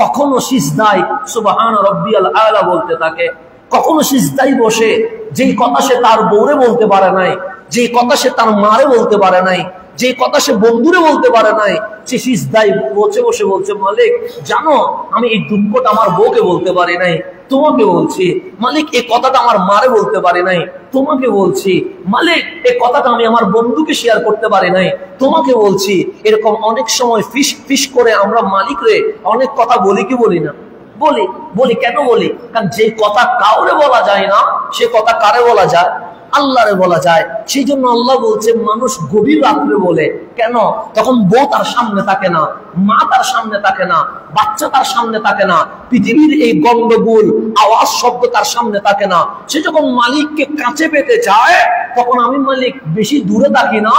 কখনো সিজদায় সুবহান রাব্বিয়াল আলা বলতে থাকে, কখনো সিজদায় বসে যেই কথা সে তার বউরে বলতে পারে নাই, যেই কথা সে তার মারে বলতে পারে নাই, যে কথা সে বন্ধুরে বলতে পারে নাই, সে সিজদায় বসে বসে বলছে, মালিক জানো আমি এই দুঃখটা আমার বউকে বলতে পারি নাই, তোমাকে বলছি। মালিক এই কথাটা আমার মারে বলতে পারি নাই, তোমাকে বলছি। মালিক এই কথাটা আমি আমার বন্ধুকে শেয়ার করতে পারি নাই, তোমাকে বলছি। এরকম অনেক সময় ফিস করে আমরা মালিক রে অনেক কথা বলি কি বলি না? বলি। কেন বলি? কারণ যে কথা কাউরে বলা যায় না, সে কথা কারে বলা যায়? আল্লাহরে বলা যায়। সেই জন্য আল্লাহ বলছে, মানুষ গভীর রাত্রে বলে কেন? তখন বউ তার সামনে থাকে না, মা তার সামনে থাকে না, বাচ্চা তার সামনে থাকে না, পৃথিবীর এই গন্ডগোল আওয়াজ শব্দ তার সামনে থাকে না। সে যখন মালিককে কাছে পেতে চায়, তখন আমি মালিক বেশি দূরে থাকি না,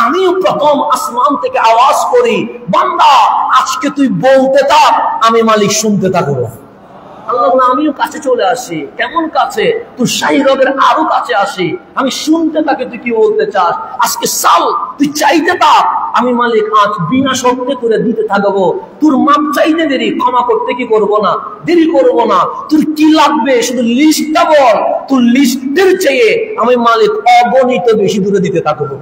আমিও প্রথম আসমান থেকে আওয়াজ করি, বান্দা আজকে তুই বলতে থাক, আমি মালিক শুনতে থাকবো। আল্লাহ আমিও কাছে চলে আসি। কেমন কাছে? তুই শাহী রবের আরো কাছে আসি, আমি শুনতে থাকি তুই কি বলতে চাস। আজকে সাল তুই চাইতে থাক, আমি মালিক আজ বিনা শর্তে করে দিতে থাকবো। তোর মাপ চাইতে দেরি, ক্ষমা করতে কি করবো না, দেরি করবো না। তোর কি লাগবে শুধু লিস্টটা বল, তোর লিস্টের চেয়ে আমি মালিক অগণিত বেশি দূরে দিতে থাকবো।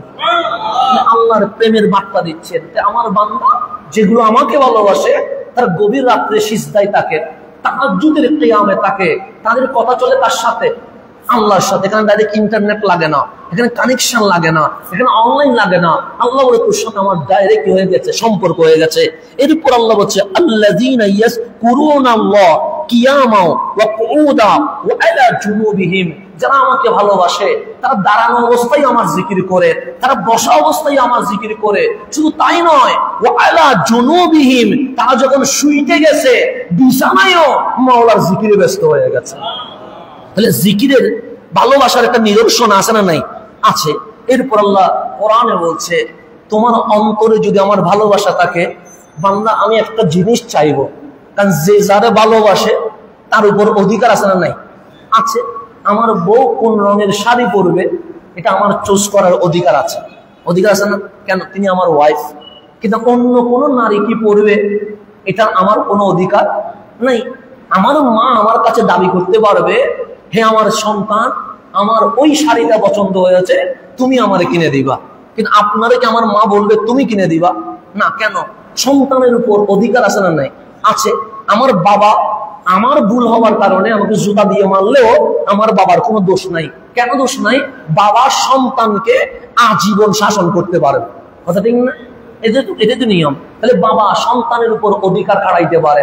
আল্লাহর প্রেমের বার্তা দিচ্ছেন, আমার বান্দা যেগুলো আমাকে ভালোবাসে তার গভীর রাত্রে সিজদায় থাকে, তাহাজ্জুদের কিয়ামে থাকে, তাদের কথা চলে তার সাথে, আল্লাহর সাথে। এখানে ডাইরেক্ট ইন্টারনেট লাগে না, এখানে কানেকশন লাগে না, এখানে অনলাইন লাগে না। আল্লাহ বলে তোর সাথে আমার ডাইরেক্ট হয়ে গেছে, সম্পর্ক হয়ে গেছে। এরপর আল্লাহ বলছে আল্লাযীনা ইয়াযকুরুনাল্লাহ কিয়ামান ওয়া কুউদান ওয়া আলা জুনুবিহিম, যারা আমাকে ভালোবাসে তারা দাঁড়ানো অবস্থায় আমার জিকির করে, তারা বসা অবস্থায় আমার জিকির করে। শুধু তাই নয়, ওয়া আলা জুনুবিহিম, তারা যখন শুইতে গেছে বিছানায়ও মাওলার জিকিরে ব্যস্ত হয়ে গেছে। তাহলে জিকিরের ভালোবাসার একটা নিদর্শন আছে না নাই? আছে। এরপর আল্লাহ কোরআনে বলছে তোমার অন্তরে যদি আমার ভালোবাসা থাকে, বান্দা আমি একটা জিনিস চাইবো, কারণ যে যারা ভালোবাসে তার উপর অধিকার আছে না নাই? আছে। আমার বউ কোন রঙের শাড়ি পরবে এটা আমার চুজ করার অধিকার আছে, অধিকার আছে না? কেন? তিনি আমার ওয়াইফ। কিন্তু অন্য কোন নারী কি পরবে এটা আমার কোনো অধিকার নাই। আমার মা আমার কাছে দাবি করতে পারবে, হে আমার সন্তান, আমার ওই শাড়িটা পছন্দ হয়েছে, তুমি আমারে কিনে দিবা। কিন্তু আপনারে কি আমার মা বলবে তুমি কিনে দিবা? না। কেন? সন্তানের উপর অধিকার আছে না নাই? আছে। আমার বাবা আমার ভুল হওয়ার কারণে আমাকে জুতা দিয়ে মারলেও আমার বাবার কোনো দোষ নাই। কেন দোষ নাই? বাবা সন্তানকে আজীবন শাসন করতে পারে, কথা ঠিক না? এটা তো নিয়ম। তাহলে বাবা সন্তানের উপর অধিকার খাড়াইতে পারে,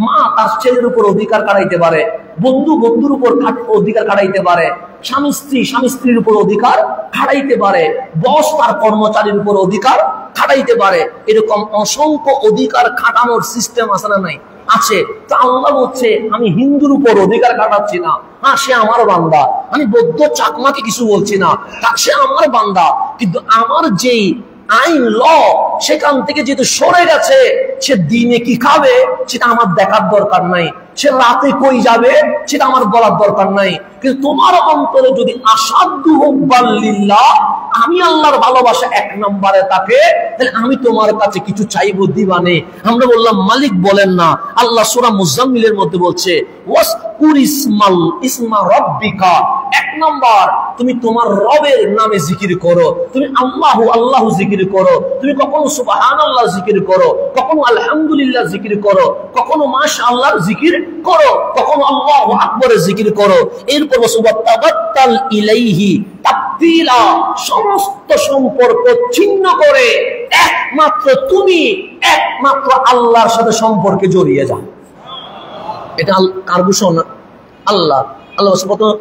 মা তার ছেলের উপর অধিকার খাড়াইতে পারে, বন্ধু বন্ধুর উপর অধিকার খাড়াইতে পারে, স্বামী স্ত্রীর উপর অধিকার খাড়াইতে পারে, বস তার কর্মচারীর উপর অধিকার খাড়াইতে পারে। এরকম অসংখ্য অধিকার খাটানোর সিস্টেম আছে না নাই? আছে। তো আল্লাহ বলছে আমি হিন্দুর উপর অধিকার খাটাচ্ছি না, হ্যাঁ সে আমার বান্দা। আমি বৌদ্ধ চাকমাকে কিছু বলছি না, সে আমার বান্দা। কিন্তু আমার যেই আইন ল সেখান থেকে যেহেতু সরে গেছে, সে দিনে কি খাবে সেটা আমার দেখার দরকার নাই, সে রাতে কই যাবে সেটা আমার বলার দরকার নাই। কিন্তু তোমার অন্তরে যদি আসাদু হুব্বাল্লিল্লাহ, আমি আল্লাহর ভালোবাসা এক নম্বরে থাকে, তাহলে আমি তোমার কাছে কিছু চাইবো, দিবানে। আমরা বললাম মালিক বলেন না। আল্লাহ সূরা মুজাম্মিলের মধ্যে বলছে ওয়াসকুর ইসমা রাব্বিকা, এক নম্বর তুমি তোমার রবের নামে জিকির করো, তুমি আল্লাহু আল্লাহু জিকির করো, তুমি কখনো সুবহানাল্লাহ জিকির করো, কখনো আলহামদুলিল্লাহ জিকির করো, কখনো মাশাআল্লাহ জিকির করো, কখনো আল্লাহু আকবারের জিকির করো। এরপর ওয়াতাবাত্তাল ইলাইহি তাবতিলা, সমস্ত সম্পর্ক ছিন্ন করে একমাত্র তুমি একমাত্র আল্লাহর সাথে সম্পর্কে জড়িয়ে যাও। এটা কার ঘোষণা? আল্লাহ। আল্লাহ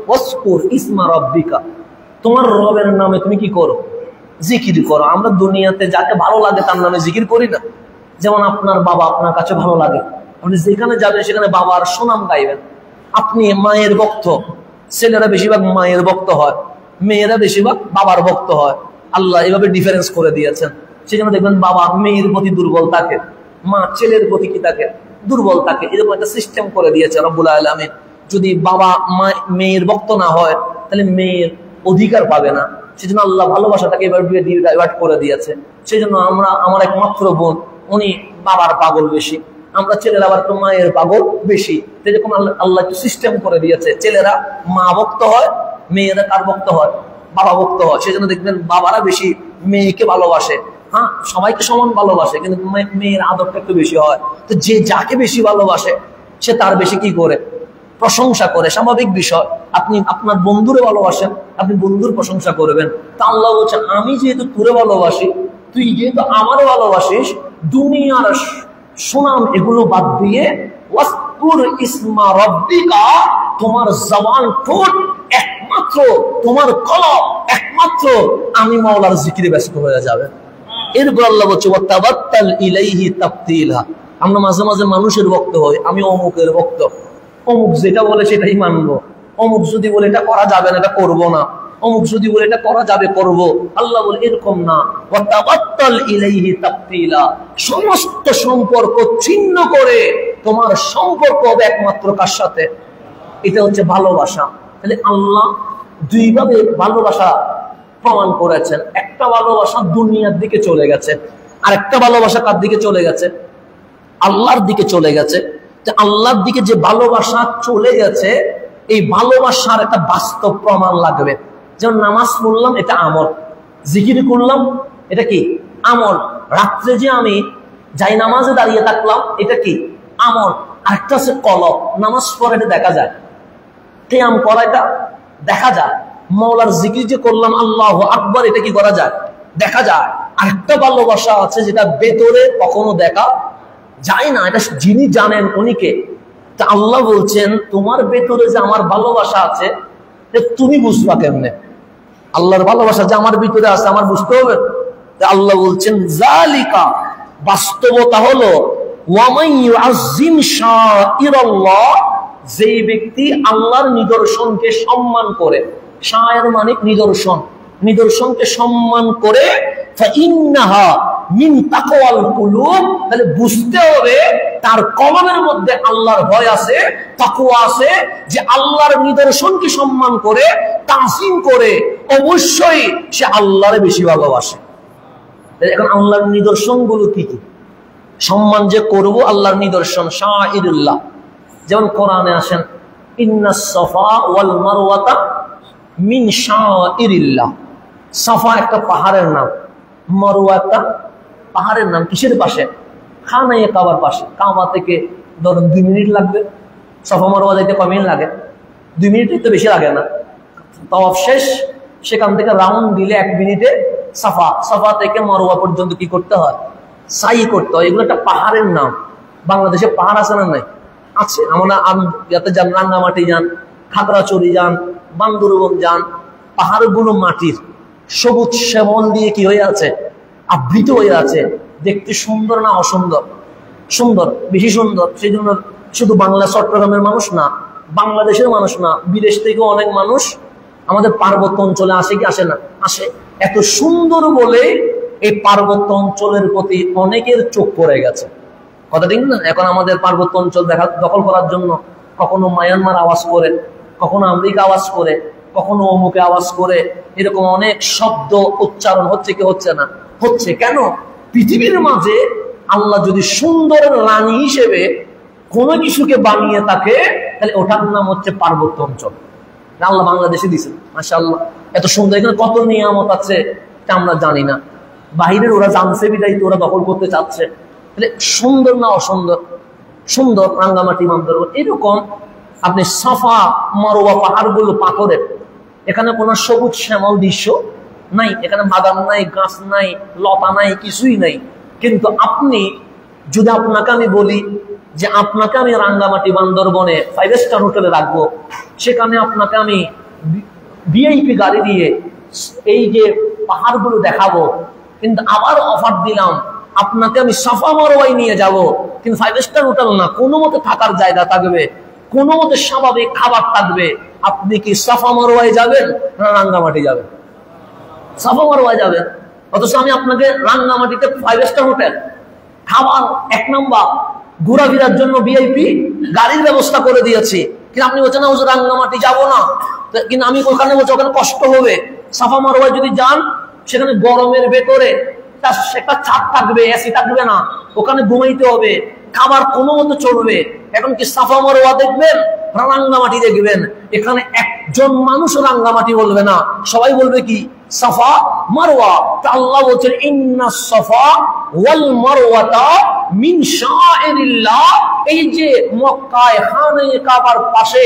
ওয়াসকুর ইসমা রাব্বিকা, তোমার রবের নামে তুমি কি করো? জিকির করো। আমরা দুনিয়াতে যাকে ভালো লাগে তার নামে জিকির করি না। যেমন আপনার বাবা আপনার কাছে ভালো লাগে, আপনি যেখানে যাবেন সেখানে বাবার সুনাম গাইবেন। আপনি মায়ের ভক্ত, ছেলেরা বেশিরভাগ মায়ের ভক্ত হয়, মেয়েরা বেশিরভাগ বাবার ভক্ত হয়। আল্লাহ এভাবে ডিফারেন্স করে দিয়েছেন। সেখানে দেখবেন বাবা মেয়ের প্রতি দুর্বল থাকে, মা ছেলের প্রতি কি থাকে? দুর্বল থাকে। এরকম একটা সিস্টেম করে দিয়েছে রব্বুল আলামিন। যদি বাবা মেয়ের ভক্ত না হয় তাহলে মেয়ের অধিকার পাবে না। সেজন্য আল্লাহ ভালোবাসাটাকে এবার ডাইভার্ট করে দিয়েছে। সেই জন্য আমার একমাত্র বোন, উনি বাবার পাগল বেশি, আমরা ছেলেরা আবার একটু মায়ের পাগল বেশি। যেরকম আল্লাহ একটু সিস্টেম করে দিয়েছে, ছেলেরা মা ভক্ত হয়, মেয়েরা কার ভক্ত হয়? বাবা ভক্ত হয়। সেই জন্য দেখবেন বাবারা বেশি মেয়েকে ভালোবাসে। হ্যাঁ, সবাইকে সমান ভালোবাসে, কিন্তু মেয়ের আদরটা একটু বেশি হয়। তো যে যাকে বেশি ভালোবাসে সে তার বেশি কি করে? প্রশংসা করে। স্বাভাবিক বিষয়। আপনি আপনার বন্ধুরে ভালোবাসেন, আপনি বন্ধুর প্রশংসা করবেন। তা আল্লাহ বলছে আমি যেহেতু তোরে ভালোবাসি, তুই যেহেতু আমারও ভালোবাসিস, দুনিয়ার সুনাম এগুলো বাদ দিয়ে ওয়াসকুর ইসমা রাব্বিকা, তোমার জবান ঠোঁট একমাত্র, তোমার কলব একমাত্র আমি মাওলার জিকিরে ব্যস্ত হয়ে যাবে। এরপর আল্লাহ বলছে ওয়াতাবাত্তাল ইলাইহি তাবতিলা। আমরা মাঝে মাঝে মানুষের ভক্ত হই, আমি অমুকের ভক্ত, অমুক যেটা বলে সেটাই মানবো, অমুক যদি বলে এটা করা যাবে না এটা করবো না, অমুক যদি বলে এটা করা যাবে করব। আল্লাহ বলে এরকম না, ওয়াতাবাত্তাল ইলাইহি তাবতিলা, সমস্ত সম্পর্ক ছিন্ন করে তোমার সম্পর্ক হবে একমাত্র কার সাথে? এটা হচ্ছে ভালোবাসা। তাহলে আল্লাহ দুইভাবে ভালোবাসা প্রমাণ করেছেন। একটা ভালোবাসা দুনিয়ার দিকে চলে গেছে, আর একটা ভালোবাসা কার দিকে চলে গেছে? আল্লাহর দিকে চলে গেছে। আল্লাহর দিকে যে ভালোবাসা চলে গেছে, এই ভালোবাসার একটা বাস্তব প্রমাণ লাগবে। যেমন নামাজ পড়লাম, এটা আমল। জিকির করলাম, এটা কি? আমল। রাত্রে যে আমি যাই নামাজে দাঁড়িয়ে থাকলাম, এটা কি? আমল। আরেকটা আছে কলব, নামাজ পড়ে এটা দেখা যায়। কিয়াম করা এটা দেখা যায়। মাওলার জিকির যে করলাম আল্লাহু আকবার, এটা কি করা যায়? দেখা যায়। আরেকটা ভালোবাসা আছে যেটা ভেতরে কখনো দেখা যায় না, এটা যিনি জানেন উনি কে? তা আল্লাহ বলছেন তোমার ভেতরে যে আমার ভালোবাসা আছে তুমি বুঝবা কেমনে? আল্লাহর ভালোবাসা যে আমার ভিতরে আছে আমার বুঝতে হবে। আল্লাহ বলছেন জালিকা, বাস্তবতা হলো ওয়ামান ইউআযযিম শাইরাল্লাহ, যে ব্যক্তি আল্লাহর নিদর্শনকে সম্মান করে, শায়ের মানে নিদর্শন, নিদর্শনকে সম্মান করে, ফাইন্নাহা মিন তাকওয়াল কুলুব, তাহলে বুঝতে হবে তার কলমের মধ্যে আল্লাহর ভয় আছে, তাকওয়া আছে, যে আল্লাহর নিদর্শনকে সম্মান করে, তাসিম করে, অবশ্যই সে আল্লাহরে বেশি ভালোবাসে। এখন আল্লাহর নিদর্শনগুলো কি কি? সম্মান যে করব আল্লাহর নিদর্শন শাইরুল্লাহ, যেমন কোরআনে আসেন ইন্নাস সাফা ওয়াল মারওয়াতা মিন শাইরিল্লাহ। সাফা একটা পাহাড়ের নাম, মারওয়া একটা পাহাড়ের নাম। কিসের পাশে? খানায়ে কাবার পাশে। কাবা থেকে ধরুন 2 মিনিট লাগবে, সাফা মারওয়া যাইতে কয় মিনিট লাগে? 2 মিনিটের তো বেশি লাগে না। তাওয়াফ শেষ, সেখান থেকে রাউন্ড দিলে 1 মিনিটে সাফা, সাফা থেকে মারওয়া পর্যন্ত কি করতে হয়? সাই করতে হয়। এগুলো একটা পাহাড়ের নাম। বাংলাদেশে পাহাড় আছে না? নাই, আছে। আমরা ইয়াতে যান, রাঙ্গামাটি যান, খাগড়াছড়ি যান, বান্দরবন যান, পাহাড়গুলো মাটির, সবুজ শ্যামল দিয়ে কি হয়ে আছে? আবৃত হয়ে আছে। দেখতে সুন্দর না অসুন্দর? সুন্দর, বেশি সুন্দর। সেই জন্য শুধু বাংলা চট্টগ্রামের মানুষ না, বাংলাদেশের মানুষ না, বিদেশ থেকে অনেক মানুষ আমাদের পার্বত্য অঞ্চলে আসে কি আসে না? আসে। এত সুন্দর বলে এই পার্বত্য অঞ্চলের প্রতি অনেকের চোখ পড়ে গেছে। কথা ঠিক না? এখন আমাদের পার্বত্য অঞ্চল দখল করার জন্য কখনো মায়ানমার আওয়াজ করে, কখনো আমেরিকা আওয়াজ করে, কখনো অমুকে আওয়াজ করে, এরকম অনেক শব্দ উচ্চারণ হচ্ছে কি হচ্ছে না? হচ্ছে। কেন? পৃথিবীর মাঝে আল্লাহ যদি সুন্দর রানী হিসেবে কোনো কিছুকে বানিয়ে থাকে, তাহলে ওটার নাম হচ্ছে পার্বত্য অঞ্চল। আল্লাহ বাংলাদেশে দিয়েছেন, মাশাআল্লাহ, এত সুন্দর। এখানে কত নিয়ামত আছে তা আমরা জানি না। বাহিরের ওরা জানছে বিদায় তো ওরা দখল করতে চাচ্ছে। তাহলে সুন্দর না অসুন্দর? সুন্দর। রাঙ্গামাটি, বান্দরবান, এরকম আপনি সাফা মারওয়া পাহাড়গুলো পাথরের, এখানে কোনো সবুজ শ্যামল দৃশ্য নাই, এখানে বাগান নাই, গাছ নাই, লতা নাই, কিছুই নাই। কিন্তু আপনি যদি, আপনাকে আমি বলি যে আপনাকে আমি রাঙ্গামাটি বান্দরবনে 5 স্টার হোটেলে রাখবো, সেখানে আপনাকে আমি ভিআইপি গাড়ি দিয়ে এই যে পাহাড়গুলো দেখাবো, কিন্তু আবার অফার দিলাম আপনাকে আমি সাফা মারওয়ায় নিয়ে যাব, কিন্তু 5 স্টার হোটেল না, কোনো মতে থাকার জায়গা থাকবে, কোনো মতে স্বাভাবিক খাবার থাকবে, আপনি কি সাফা মারওয়ায় যাবেন না রাঙ্গামাটি যাবেন? সাফা মারওয়ায় যাবেন। অথচ আমি আপনাকে রাঙ্গামাটিতে 5 স্টার হোটেল, খাবার 1 নাম্বার, ঘোরাফেরার জন্য ভিআইপি গাড়ির ব্যবস্থা করে দিয়েছি, কিন্তু আপনি বলছেন না রাঙ্গামাটি যাবো না, কিন্তু আমি ওখানে বলছি ওখানে কষ্ট হবে। সাফা মারওয়ায় যদি যান, সেখানে গরমের ভেতরে একটা ছাদ থাকবে, এসি থাকবে না, ওখানে ঘুমাইতে হবে, খাবার কোনো মতো চলবে। এখন কি সাফা মারওয়া দেখবেন, রাঙ্গামাটি দেখবেন? এখানে একজন মানুষ রাঙ্গামাটি বলবে না, সবাই বলবে কি? সাফা মারওয়া। তা আল্লাহ বলছেন ইন্নাস সাফা ওয়াল মারওয়াতা মিন শাইরিল্লাহ। এই যে মক্কায় খানায়ে কাবার পাশে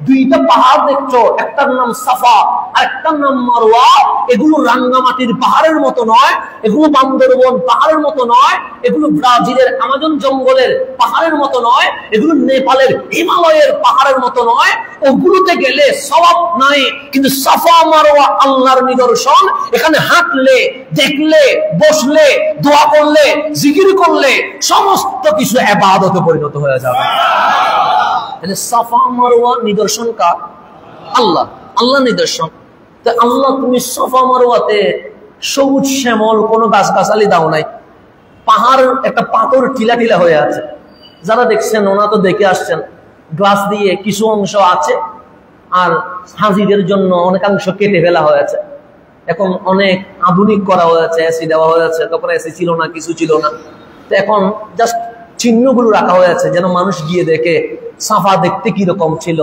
2টা পাহাড় দেখছো, একটার নাম সাফা আর একটার নাম মারওয়া, এগুলো রাঙ্গামাটির পাহাড়ের মতো নয়, এগুলো বান্দরবন পাহাড়ের মতো নয়, এগুলো ব্রাজিলের আমাজন জঙ্গলের পাহাড়ের মতো নয়, এগুলো নেপালের হিমালয়ের পাহাড়ের মতো নয়। ওগুলোতে গেলে সওয়াব নাই, কিন্তু সাফা মারওয়া আল্লাহর নিদর্শন। এখানে হাঁটলে, দেখলে, বসলে, দোয়া করলে, জিকির করলে সমস্ত কিছু ইবাদতে পরিণত হয়ে যাবে। তাহলে সাফা মারওয়া নিদর্শন কার? আল্লাহ, আল্লাহ নিদর্শন। তো আল্লাহ তুমি সাফা মারওয়াতে সবুজ শ্যামল কোনো গাছগাছালি দাও নাই, পাহাড় একটা পাথর টিলা টিলা হয়ে আছে। যারা দেখছেন ওনা তো দেখে আসছেন, গ্লাস দিয়ে কিছু অংশ আছে আর হাজিদের জন্য অনেকাংশ কেটে ফেলা হয়েছে। এখন অনেক আধুনিক করা হয়েছে, এসি দেওয়া হয়েছে, তারপরে এসি ছিল না, কিছু ছিল না, তো এখন জাস্ট চিহ্নগুলো রাখা হয়েছে যেন মানুষ গিয়ে দেখে সাফা দেখতে কিরকম ছিল,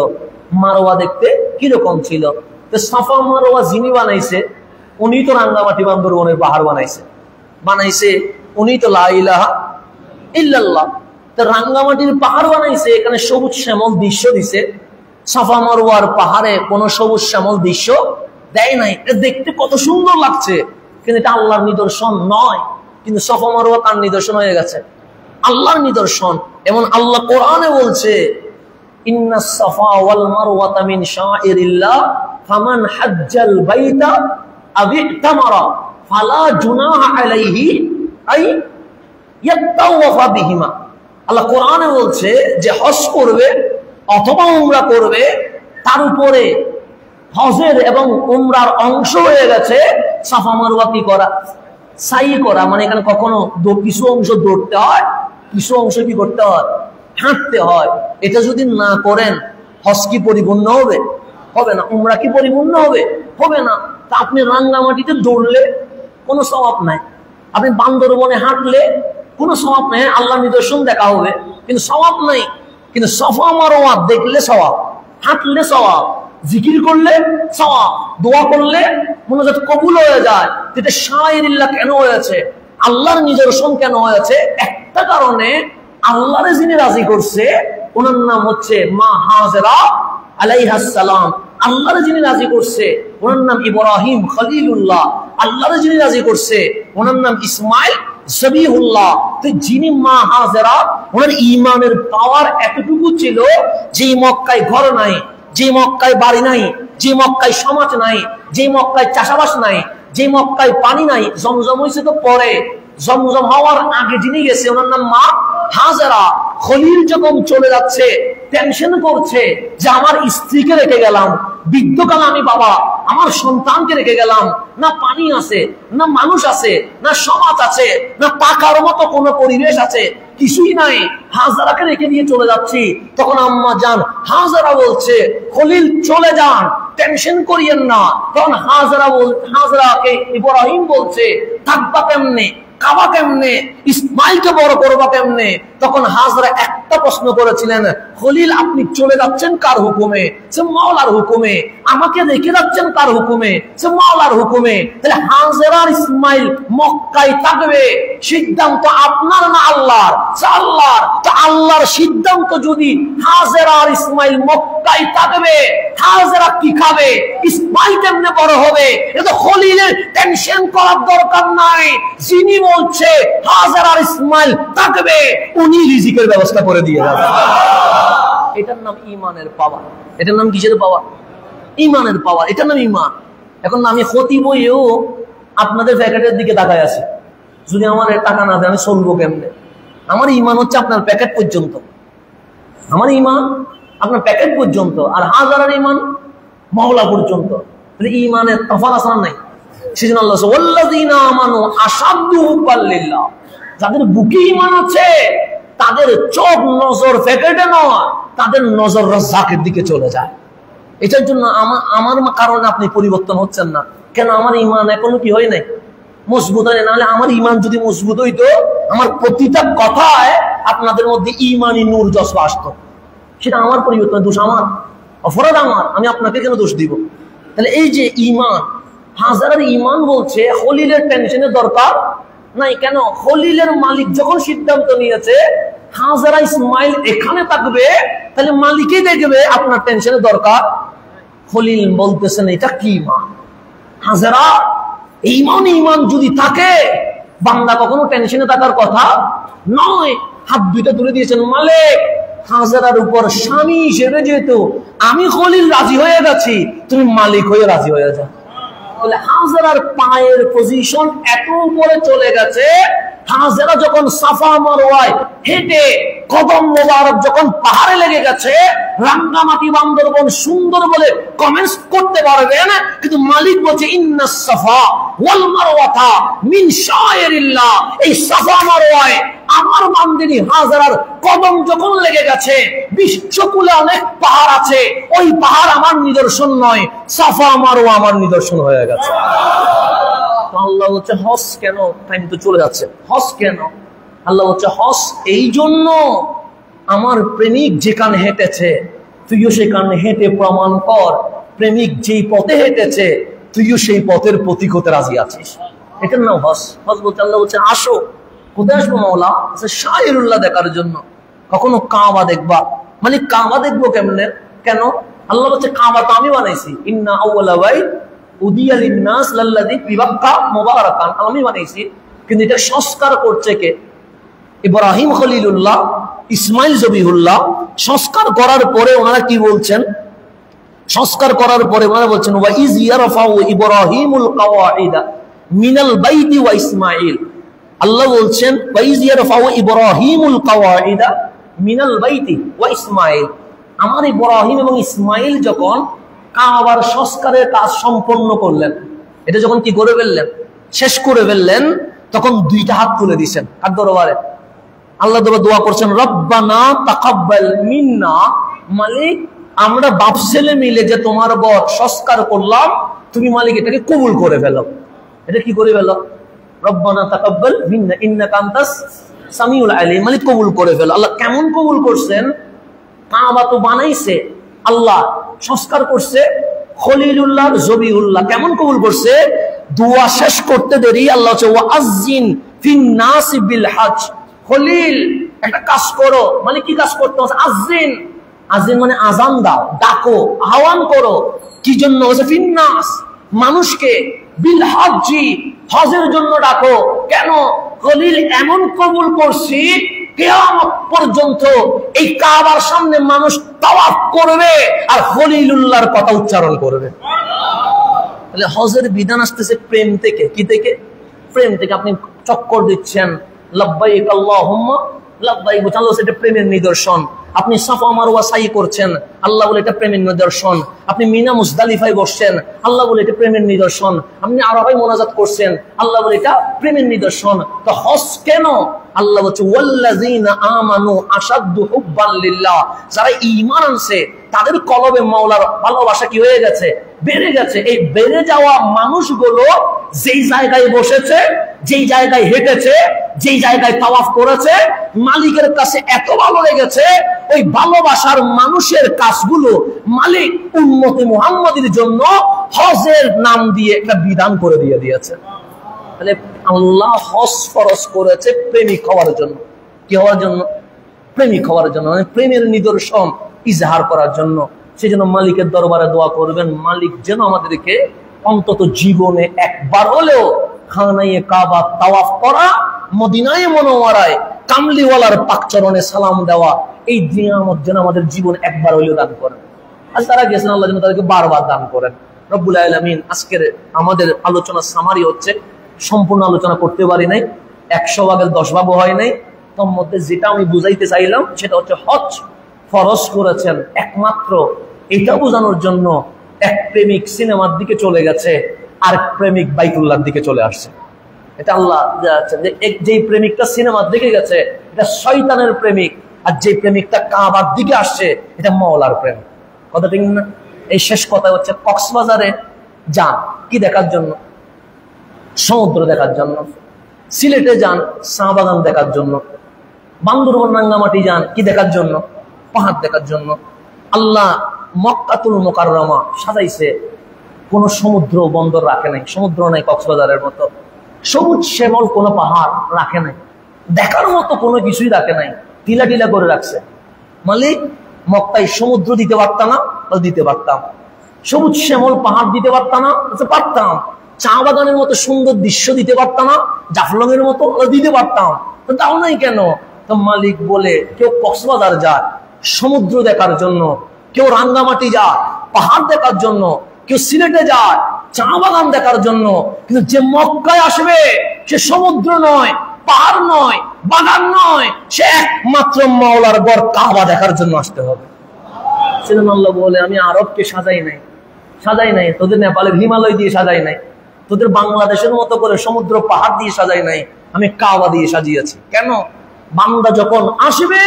মারওয়া দেখতে কিরকম ছিল। তো সাফা মারওয়া যিনি বানাইছে উনি তো রাঙ্গামাটি বান্দরবনের পাহাড় বানাইছে উনি তো লা ইলাহা ইল্লাল্লাহ। তো রাঙ্গামাটির পাহাড় বানাইছে, এখানে সবুজ শ্যামল দৃশ্য দিছে। সাফা মারওয়ার পাহাড়ে কোন সবুজ শ্যামল দৃশ্য দেয় নাই। এটা দেখতে কত সুন্দর লাগছে, কিন্তু এটা আল্লাহর নিদর্শন নয়। কিন্তু সাফা মারওয়া কার নিদর্শন হয়ে গেছে? আল্লাহর নিদর্শন। এমন আল্লাহ কোরআনে বলছে, ইন্নাস সাফা ওয়াল মারওয়াতা মিন শাইরিল্লাহ ফামান হাজ্জাল বাইতা আও ইতামারা ফালা জুনাহা আলাইহি আই ইয়াতাওয়াফা বিহিমা। আল্লাহ কোরআনে বলছে যে হজ করবে অথবা উমরা করবে, তার উপরে হজের এবং উমরার অংশ হয়ে গেছে সাফা মারওয়া কি করা, সাই করা। মানে এখানে কখনো কিছু অংশ দৌড়তে হয়, কিছু অংশ কি করতে হয়, হাঁটতে হয়। এটা যদি না করেন হজ কি পরিপূর্ণ হবে? হবে না। উমরা কি পরিপূর্ণ হবে? হবে না। তা আপনি রাঙ্গামাটিতে দৌড়লে কোনো সওয়াব নাই, আপনি বান্দরবনে হাঁটলে কোনো সওয়াব নাই। আল্লাহ নিদর্শন দেখা হবে কিন্তু সওয়াব নাই। কিন্তু সাফা মারওয়া দেখলে সওয়াব, হাঁটলে সওয়াব, জিকির করলে সওয়াব, দোয়া করলে মুনাজাত কবুল হয়ে যায়। এটা শাইরিল্লাহ কেন হয়েছে? আল্লাহর নিদর্শন কেন হয়েছে? একটা কারণে, আল্লাহরে যিনি রাজি করছে ওনার নাম হচ্ছে মা হাজেরা আলাইহাস সালাম। আল্লাহরে যিনি রাজি করছে ওনার নাম ইব্রাহিম খলিলুল্লাহ। আল্লাহরে যিনি রাজি করছে ওনার নাম ইসমাইল জবিহুল্লাহ। তো যিনি মা হাজেরা, ওনার ঈমানের পাওয়ার এতটুকু ছিল যে মক্কায় ঘর নাই, যে মক্কায় বাড়ি নাই, যে মক্কায় সমাজ নাই, যে মক্কায় চাষাবাস নাই, যে মক্কায় পানি নাই। জমজম হয়েছে তো পরে, জমজম হওয়ার আগে যিনি গেছে ওনার নাম মা হাজেরা। খলিল যখন চলে যাচ্ছে টেনশন করছে যে আমার স্ত্রীকে রেখে গেলাম, বৃদ্ধকালে আমি বাবা, আমার সন্তানকে রেখে গেলাম, না পানি আছে, না মানুষ আছে, না সমাজ আছে, না টাকার মতো কোনো পরিবেশ আছে, কিছুই নাই। হাজেরাকে রেখে দিয়ে চলে যাচ্ছি। তখন আম্মা জান হাজেরা বলছে, খলিল চলে যান, টেনশন করিয়েন না। তখন হাজেরাকে ইব্রাহিম বলছে, থাকবা কেমনে, খাওয়া কেমনে, ইসমাইলকে বড় করবা কেমনে? তখন হাজরা একটা প্রশ্ন করেছিলেন, খলিল আপনি চলে যাচ্ছেন কার হুকুমে? সে মাওলার হুকুমে। আমাকে রেখে যাচ্ছেন কার হুকুমে? সে মাওলার হুকুমে। তাহলে হাজরা আর ইসমাইল মক্কায় থাকবে, সিদ্ধান্ত আপনার না আল্লাহর? আল্লাহর। তো আল্লাহর সিদ্ধান্ত যদি হাজরা আর ইসমাইল মক্কায় থাকবে, হাজরা কি খাবে, ইসমাইল কেমনে বড় হবে? এটা খলিলের টেনশন করার দরকার নাই। যিনি বলছে হাজরা আর ইসমাইল থাকবে, উনি রিজিকের ব্যবস্থা করে দিয়ে যাবে। এটার নাম ঈমানের পাওয়ার। এটার নাম কিসের পাওয়ার? ঈমানের পাওয়ার। এটার নাম ঈমান। এখন আমি খতিব হয়েও আপনাদের প্যাকেটের দিকে তাকায় আছি। যদি আমার টাকা না দেয় আমি চলবো কেমনে? আমার ঈমান হচ্ছে আপনার প্যাকেট পর্যন্ত। আমার ঈমান আপনার প্যাকেট পর্যন্ত, আর হাজারার ঈমান মাওলা পর্যন্ত। ঈমানের তফাৎ আছে না নাই? সেজন্য আল্লাহ ওয়াল্লাযীনা আমানু আশাদ্দু হুব্বান লিল্লাহ। যাদের বুকে ঈমান আছে তাদের চোখ নজর প্যাকেটে নয়, তাদের নজর রাজ্জাকের দিকে চলে যায়। এটার জন্য আমার কারণে আপনি পরিবর্তন হচ্ছেন না কেন? আমার ঈমান এখনো কি হয় নাই, মজবুত হয় না। নাহলে আমার ঈমান যদি মজবুত হইতো, আমার প্রতিটা কথায় আপনাদের মধ্যে ঈমানি নূর জজবা আসতো। সেটা আমার পরিবর্তন, দোষ আমার, অপরাধ আমার। আমি আপনাকে কেন দোষ দিব? তাহলে এই যে ঈমান, হাজারার ঈমান বলছে খলিলের টেনশনের দরকার নাই। কেন? খলিলের মালিক যখন সিদ্ধান্ত নিয়েছে হাজেরা ইসমাইল এখানে থাকবে, তাহলে মালিকই দেখবে, আপনার টেনশনের দরকার। খলিল বলতেছেন এটা কি ঈমান? হাজেরা ঈমান যদি থাকে, বান্দা কখনো টেনশনে থাকার কথা নয়। হাত দুইটা তুলে দিয়েছেন, মালিক হাজেরার উপর স্বামী হিসেবে যেহেতু আমি খলিল রাজি হয়ে গেছি, তুমি মালিক হয়ে রাজি হয়ে যাও। হাজেরার পায়ের পজিশন এত উপরে চলে গেছে, হাজেরা যখন সাফা মারওয়ায় হেঁটে কদম মোবারক যখন পাহাড়ে লেগে গেছে, রাঙ্গামাটি বান্দরবন সুন্দর বলে কমেন্টস করতে পারবেন, কিন্তু মালিক বলছে ইন্নাস সাফা ওয়াল মারওয়াতা মিন শাইরিল্লাহ। এই সাফা মারওয়ায় আমার বান্দিনী হাজেরার কদম যখন লেগে গেছে, বিশ্বকুলে অনেক পাহাড় আছে, ওই পাহাড় আমার নিদর্শন নয়, সাফা মারওয়া আমার নিদর্শন হয়ে গেছে। আল্লাহ হচ্ছে হজ কেন? টাইম তো চলে যাচ্ছে। হজ কেন? আল্লাহ হচ্ছে হজ এই জন্য, আমার প্রেমিক যেখানে হেঁটেছে তুইও সেখানে হেঁটে প্রমাণ কর, প্রেমিক যেই পথে হেঁটেছে তুইও সেই পথের প্রতীক হতে রাজি আছিস। এটার নাম হজ। হজ বলতে আল্লাহ বলছে আসো। কোথায় আসবো মাওলা? শাইরুল্লাহ দেখার জন্য। কখনো কাবা দেখবা, মানে কাবা দেখবো কেমনে? কেন? আল্লাহ বলছে কাবা তো আমি বানাইছি, ইন্না আউওয়ালা বাইত উদিয়া লিন-নাস লাল্লাযী বিবাক্কা মুবারাকান, আমি বানাইছি। কিন্তু এটা সংস্কার করছে কে? ইব্রাহিম খলিলুল্লাহ, ইসমাইল জবিহুল্লাহ। সংস্কার করার পরে ওনারা কি বলছেন? সংস্কার করার পরে ওনারা বলছেন ওয়া ইজ ইয়ারফাউ ইব্রাহিমুল কাওয়াইদা মিনাল বাইতি ওয়া ইসমাইল। আল্লাহ বলছেন ওয়া ইজ ইয়ারফাউ ইব্রাহিমুল কাওয়াইদা মিনাল বাইতি ওয়া ইসমাইল। আমার ইব্রাহিম এবং ইসমাইল যখন কাবার সংস্কারের কাজ সম্পন্ন করলেন, এটা যখন কি করে ফেললেন, শেষ করে ফেললেন, তখন দুইটা হাত তুলে দিয়েছেন কার দরবারে? আল্লাহ দোয়া করছেন রব্বানা তাকাব্বাল মিন্না, মালিক আমরা বাপ ছেলে মিলে যে তোমার ঘর সংস্কার করলাম, তুমি মালিক এটাকে কবুল করে ফেলো। এটা কি করে ফেলো? রব্বানা তাকাব্বাল মিন্না ইন্নাকা আনতাস সামিউল আলিম, মালিক কবুল করে ফেলো। আল্লাহ কেমন কবুল করছেন? কাবা তো বানাইছে আল্লাহ, সংস্কার করছে খলিলুল্লাহ জবিউল্লাহ, কেমন কবুল করছে? দোয়া শেষ করতে দেরি আল্লাহ বলছে ওয়া আযজিন ফিন নাস বিল হজ। খলিল একটা কাজ করো, মানে কি কাজ করতে হবে? আযজিন, আযজিন মানে আযান দাও, ডাকো, আহ্বান করো। কি জন্য? ফিন নাস, মানুষকে, বিল হজ্জি, হজের জন্য ডাকো। কেন? খলিল এমন কবুল করছি কিয়ামত পর্যন্ত এই কাবার সামনে মানুষ তাওয়াফ করবে আর খলিলুল্লাহর কথা উচ্চারণ করবে। তাহলে হজের বিধান আসতেছে প্রেম থেকে। কি থেকে? প্রেম থেকে। আপনি চক্কর দিচ্ছেন, লাব্বাইক আল্লাহুম্মা লাব্বাইক, আল্লাহ এটা প্রেমের নিদর্শন। আপনি সাফা মারওয়া সাই করছেন, আল্লাহ বলে এটা প্রেমের নিদর্শন। আপনি মিনা মুজদালিফায় বসছেন, আল্লাহ বলে এটা প্রেমের নিদর্শন। আপনি আরাফায় মোনাজাত করছেন, আল্লাহ বলে এটা প্রেমের নিদর্শন। তো হজ কেন? আল্লাহ বলছে ওয়াল্লাযিনা আমানু আশাদ্দু হুব্বান লিল্লাহ, যারা ঈমান আনছে তাদের কলবে মাওলার ভালোবাসা কি হয়ে গেছে? বেড়ে গেছে। এই বেড়ে যাওয়া মানুষগুলো যেই জায়গায় বসেছে, যেই জায়গায় হেঁটেছে, যেই জায়গায় তাওয়াফ করেছে, মালিকের কাছে এত ভালো লেগেছে, ওই ভালোবাসার মানুষের কাজগুলো মালিক উম্মতে মুহাম্মাদের জন্য হজের নাম দিয়ে একটা বিধান করে দিয়েছে। তাহলে আল্লাহ হজ ফরজ করেছে প্রেমিক হওয়ার জন্য। কি হওয়ার জন্য? প্রেমিক হওয়ার জন্য, মানে প্রেমের নিদর্শন ইজহার করার জন্য। সেই জন্য মালিকের দরবারে দোয়া করবেন, মালিক যেন আমাদেরকে অন্তত জীবনে একবার হলেও খানায়ে কাবা তাওয়াফ করা, মদিনায়ে মুনাওয়ারায় কামলিওয়ালার পাকচরণে সালাম দেওয়া, এই নিয়ামত যেন আমাদের জীবন একবার হলেও দান করেন। আর তারা গেছেন, আল্লাহ যেন তাদেরকে বারবার দান করেন। রব্বুল আলামিন আজকের আমাদের আলোচনা সামারি হচ্ছে, সম্পূর্ণ আলোচনা করতে পারি নাই, 100 ভাগের 10 ভাগও হয় নাই। তার মধ্যে যেটা আমি বুঝাইতে চাইলাম সেটা হচ্ছে হজ ফরজ করেছেন একমাত্র এটা বোঝানোর জন্য এক প্রেমিক সিনেমার দিকে চলে গেছে, আর প্রেমিক বাইতুল্লাহর দিকে চলে আসছে। এটা আল্লাহ যাচ্ছেন যে যেই প্রেমিকটা সিনেমার দিকে গেছে এটা শয়তানের প্রেমিক, আর যে প্রেমিকটা কাবার দিকে আসছে এটা মাওলার প্রেম। কথা ঠিক না? এই শেষ কথা হচ্ছে কক্সবাজারে যান কি দেখার জন্য? সমুদ্র দেখার জন্য। সিলেটে যান চা বাগান দেখার জন্য। বান্দরবান রাঙ্গামাটি যান কি দেখার জন্য? পাহাড় দেখার জন্য। আল্লাহ মক্কাতুল মুকাররমা সাজাইছে, কোন সমুদ্র বন্দর রাখে নাই, সমুদ্র নাই কক্সবাজারের মতো, সবুজ শ্যামল কোন পাহাড় রাখে নাই, দেখার মতো কোনো কিছুই রাখে নাই, টিলা টিলা করে রাখছে। মালিক মক্কায় সমুদ্র দিতে পারতাম না? দিতে পারতাম। সবুজ শ্যামল পাহাড় দিতে পারতাম না? পারতাম। চা বাগানের মতো সুন্দর দৃশ্য দিতে পারতাম না? জাফলং এর মতো দিতে পারতাম। তো তাও নাই কেন? তো মালিক বলে কেউ কক্সবাজার যায় সমুদ্র দেখার জন্য, কেউ রাঙ্গামাটি যায় পাহাড় দেখার জন্য, কেউ সিলেটে যায় চা বাগান দেখার জন্য, কিন্তু যে মক্কায় আসবে সে সমুদ্র নয়, পাহাড় নয়, বাগান নয়, সে একমাত্র মাওলার ঘর কাবা দেখার জন্য আসতে হবে। সেজন্য আল্লাহ বলে আমি আরবকে সাজাই নাই, তোদের নেপালের হিমালয় দিয়ে সাজাই নাই, তোদের বাংলাদেশের মতো করে সমুদ্র পাহাড় দিয়ে সাজাই নাই, আমি কাবা দিয়ে সাজিয়েছি। কেন? বান্দা যখন আসবে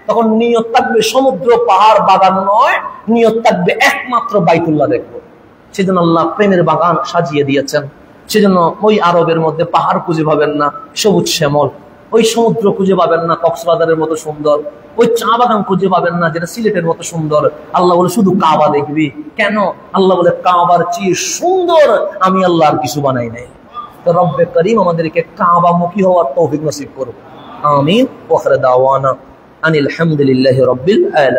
তখন নিয়ত থাকবে সমুদ্র পাহাড় বাগান নয়, নিয়ত থাকবে একমাত্র বাইতুল্লাহ দেখবো। সেজন্য আল্লাহ প্রেমের বাগান সাজিয়ে দিয়েছেন। সেজন্য ওই আরবের মধ্যে পাহাড় খুঁজে পাবেন না সবুজ শ্যামল, ওই সমুদ্র খুঁজে পাবেন না কক্সবাজারের মতো সুন্দর, ওই চা বাগান খুঁজে পাবেন না যেটা সিলেটের মতো সুন্দর। আল্লাহ বলে শুধু কাবা দেখবি। কেন? আল্লাহ বলে কাবার চেয়ে সুন্দর আমি আল্লাহ আর কিছু বানাই নাই। তো রব্বে করিম আমাদেরকে কাবামুখী হওয়ার তৌফিক নসিব করুন। আমিন। ওয়া আখিরু দাওয়ানা আনিল হামদুলিল্লাহি রাব্বিল আলামিন।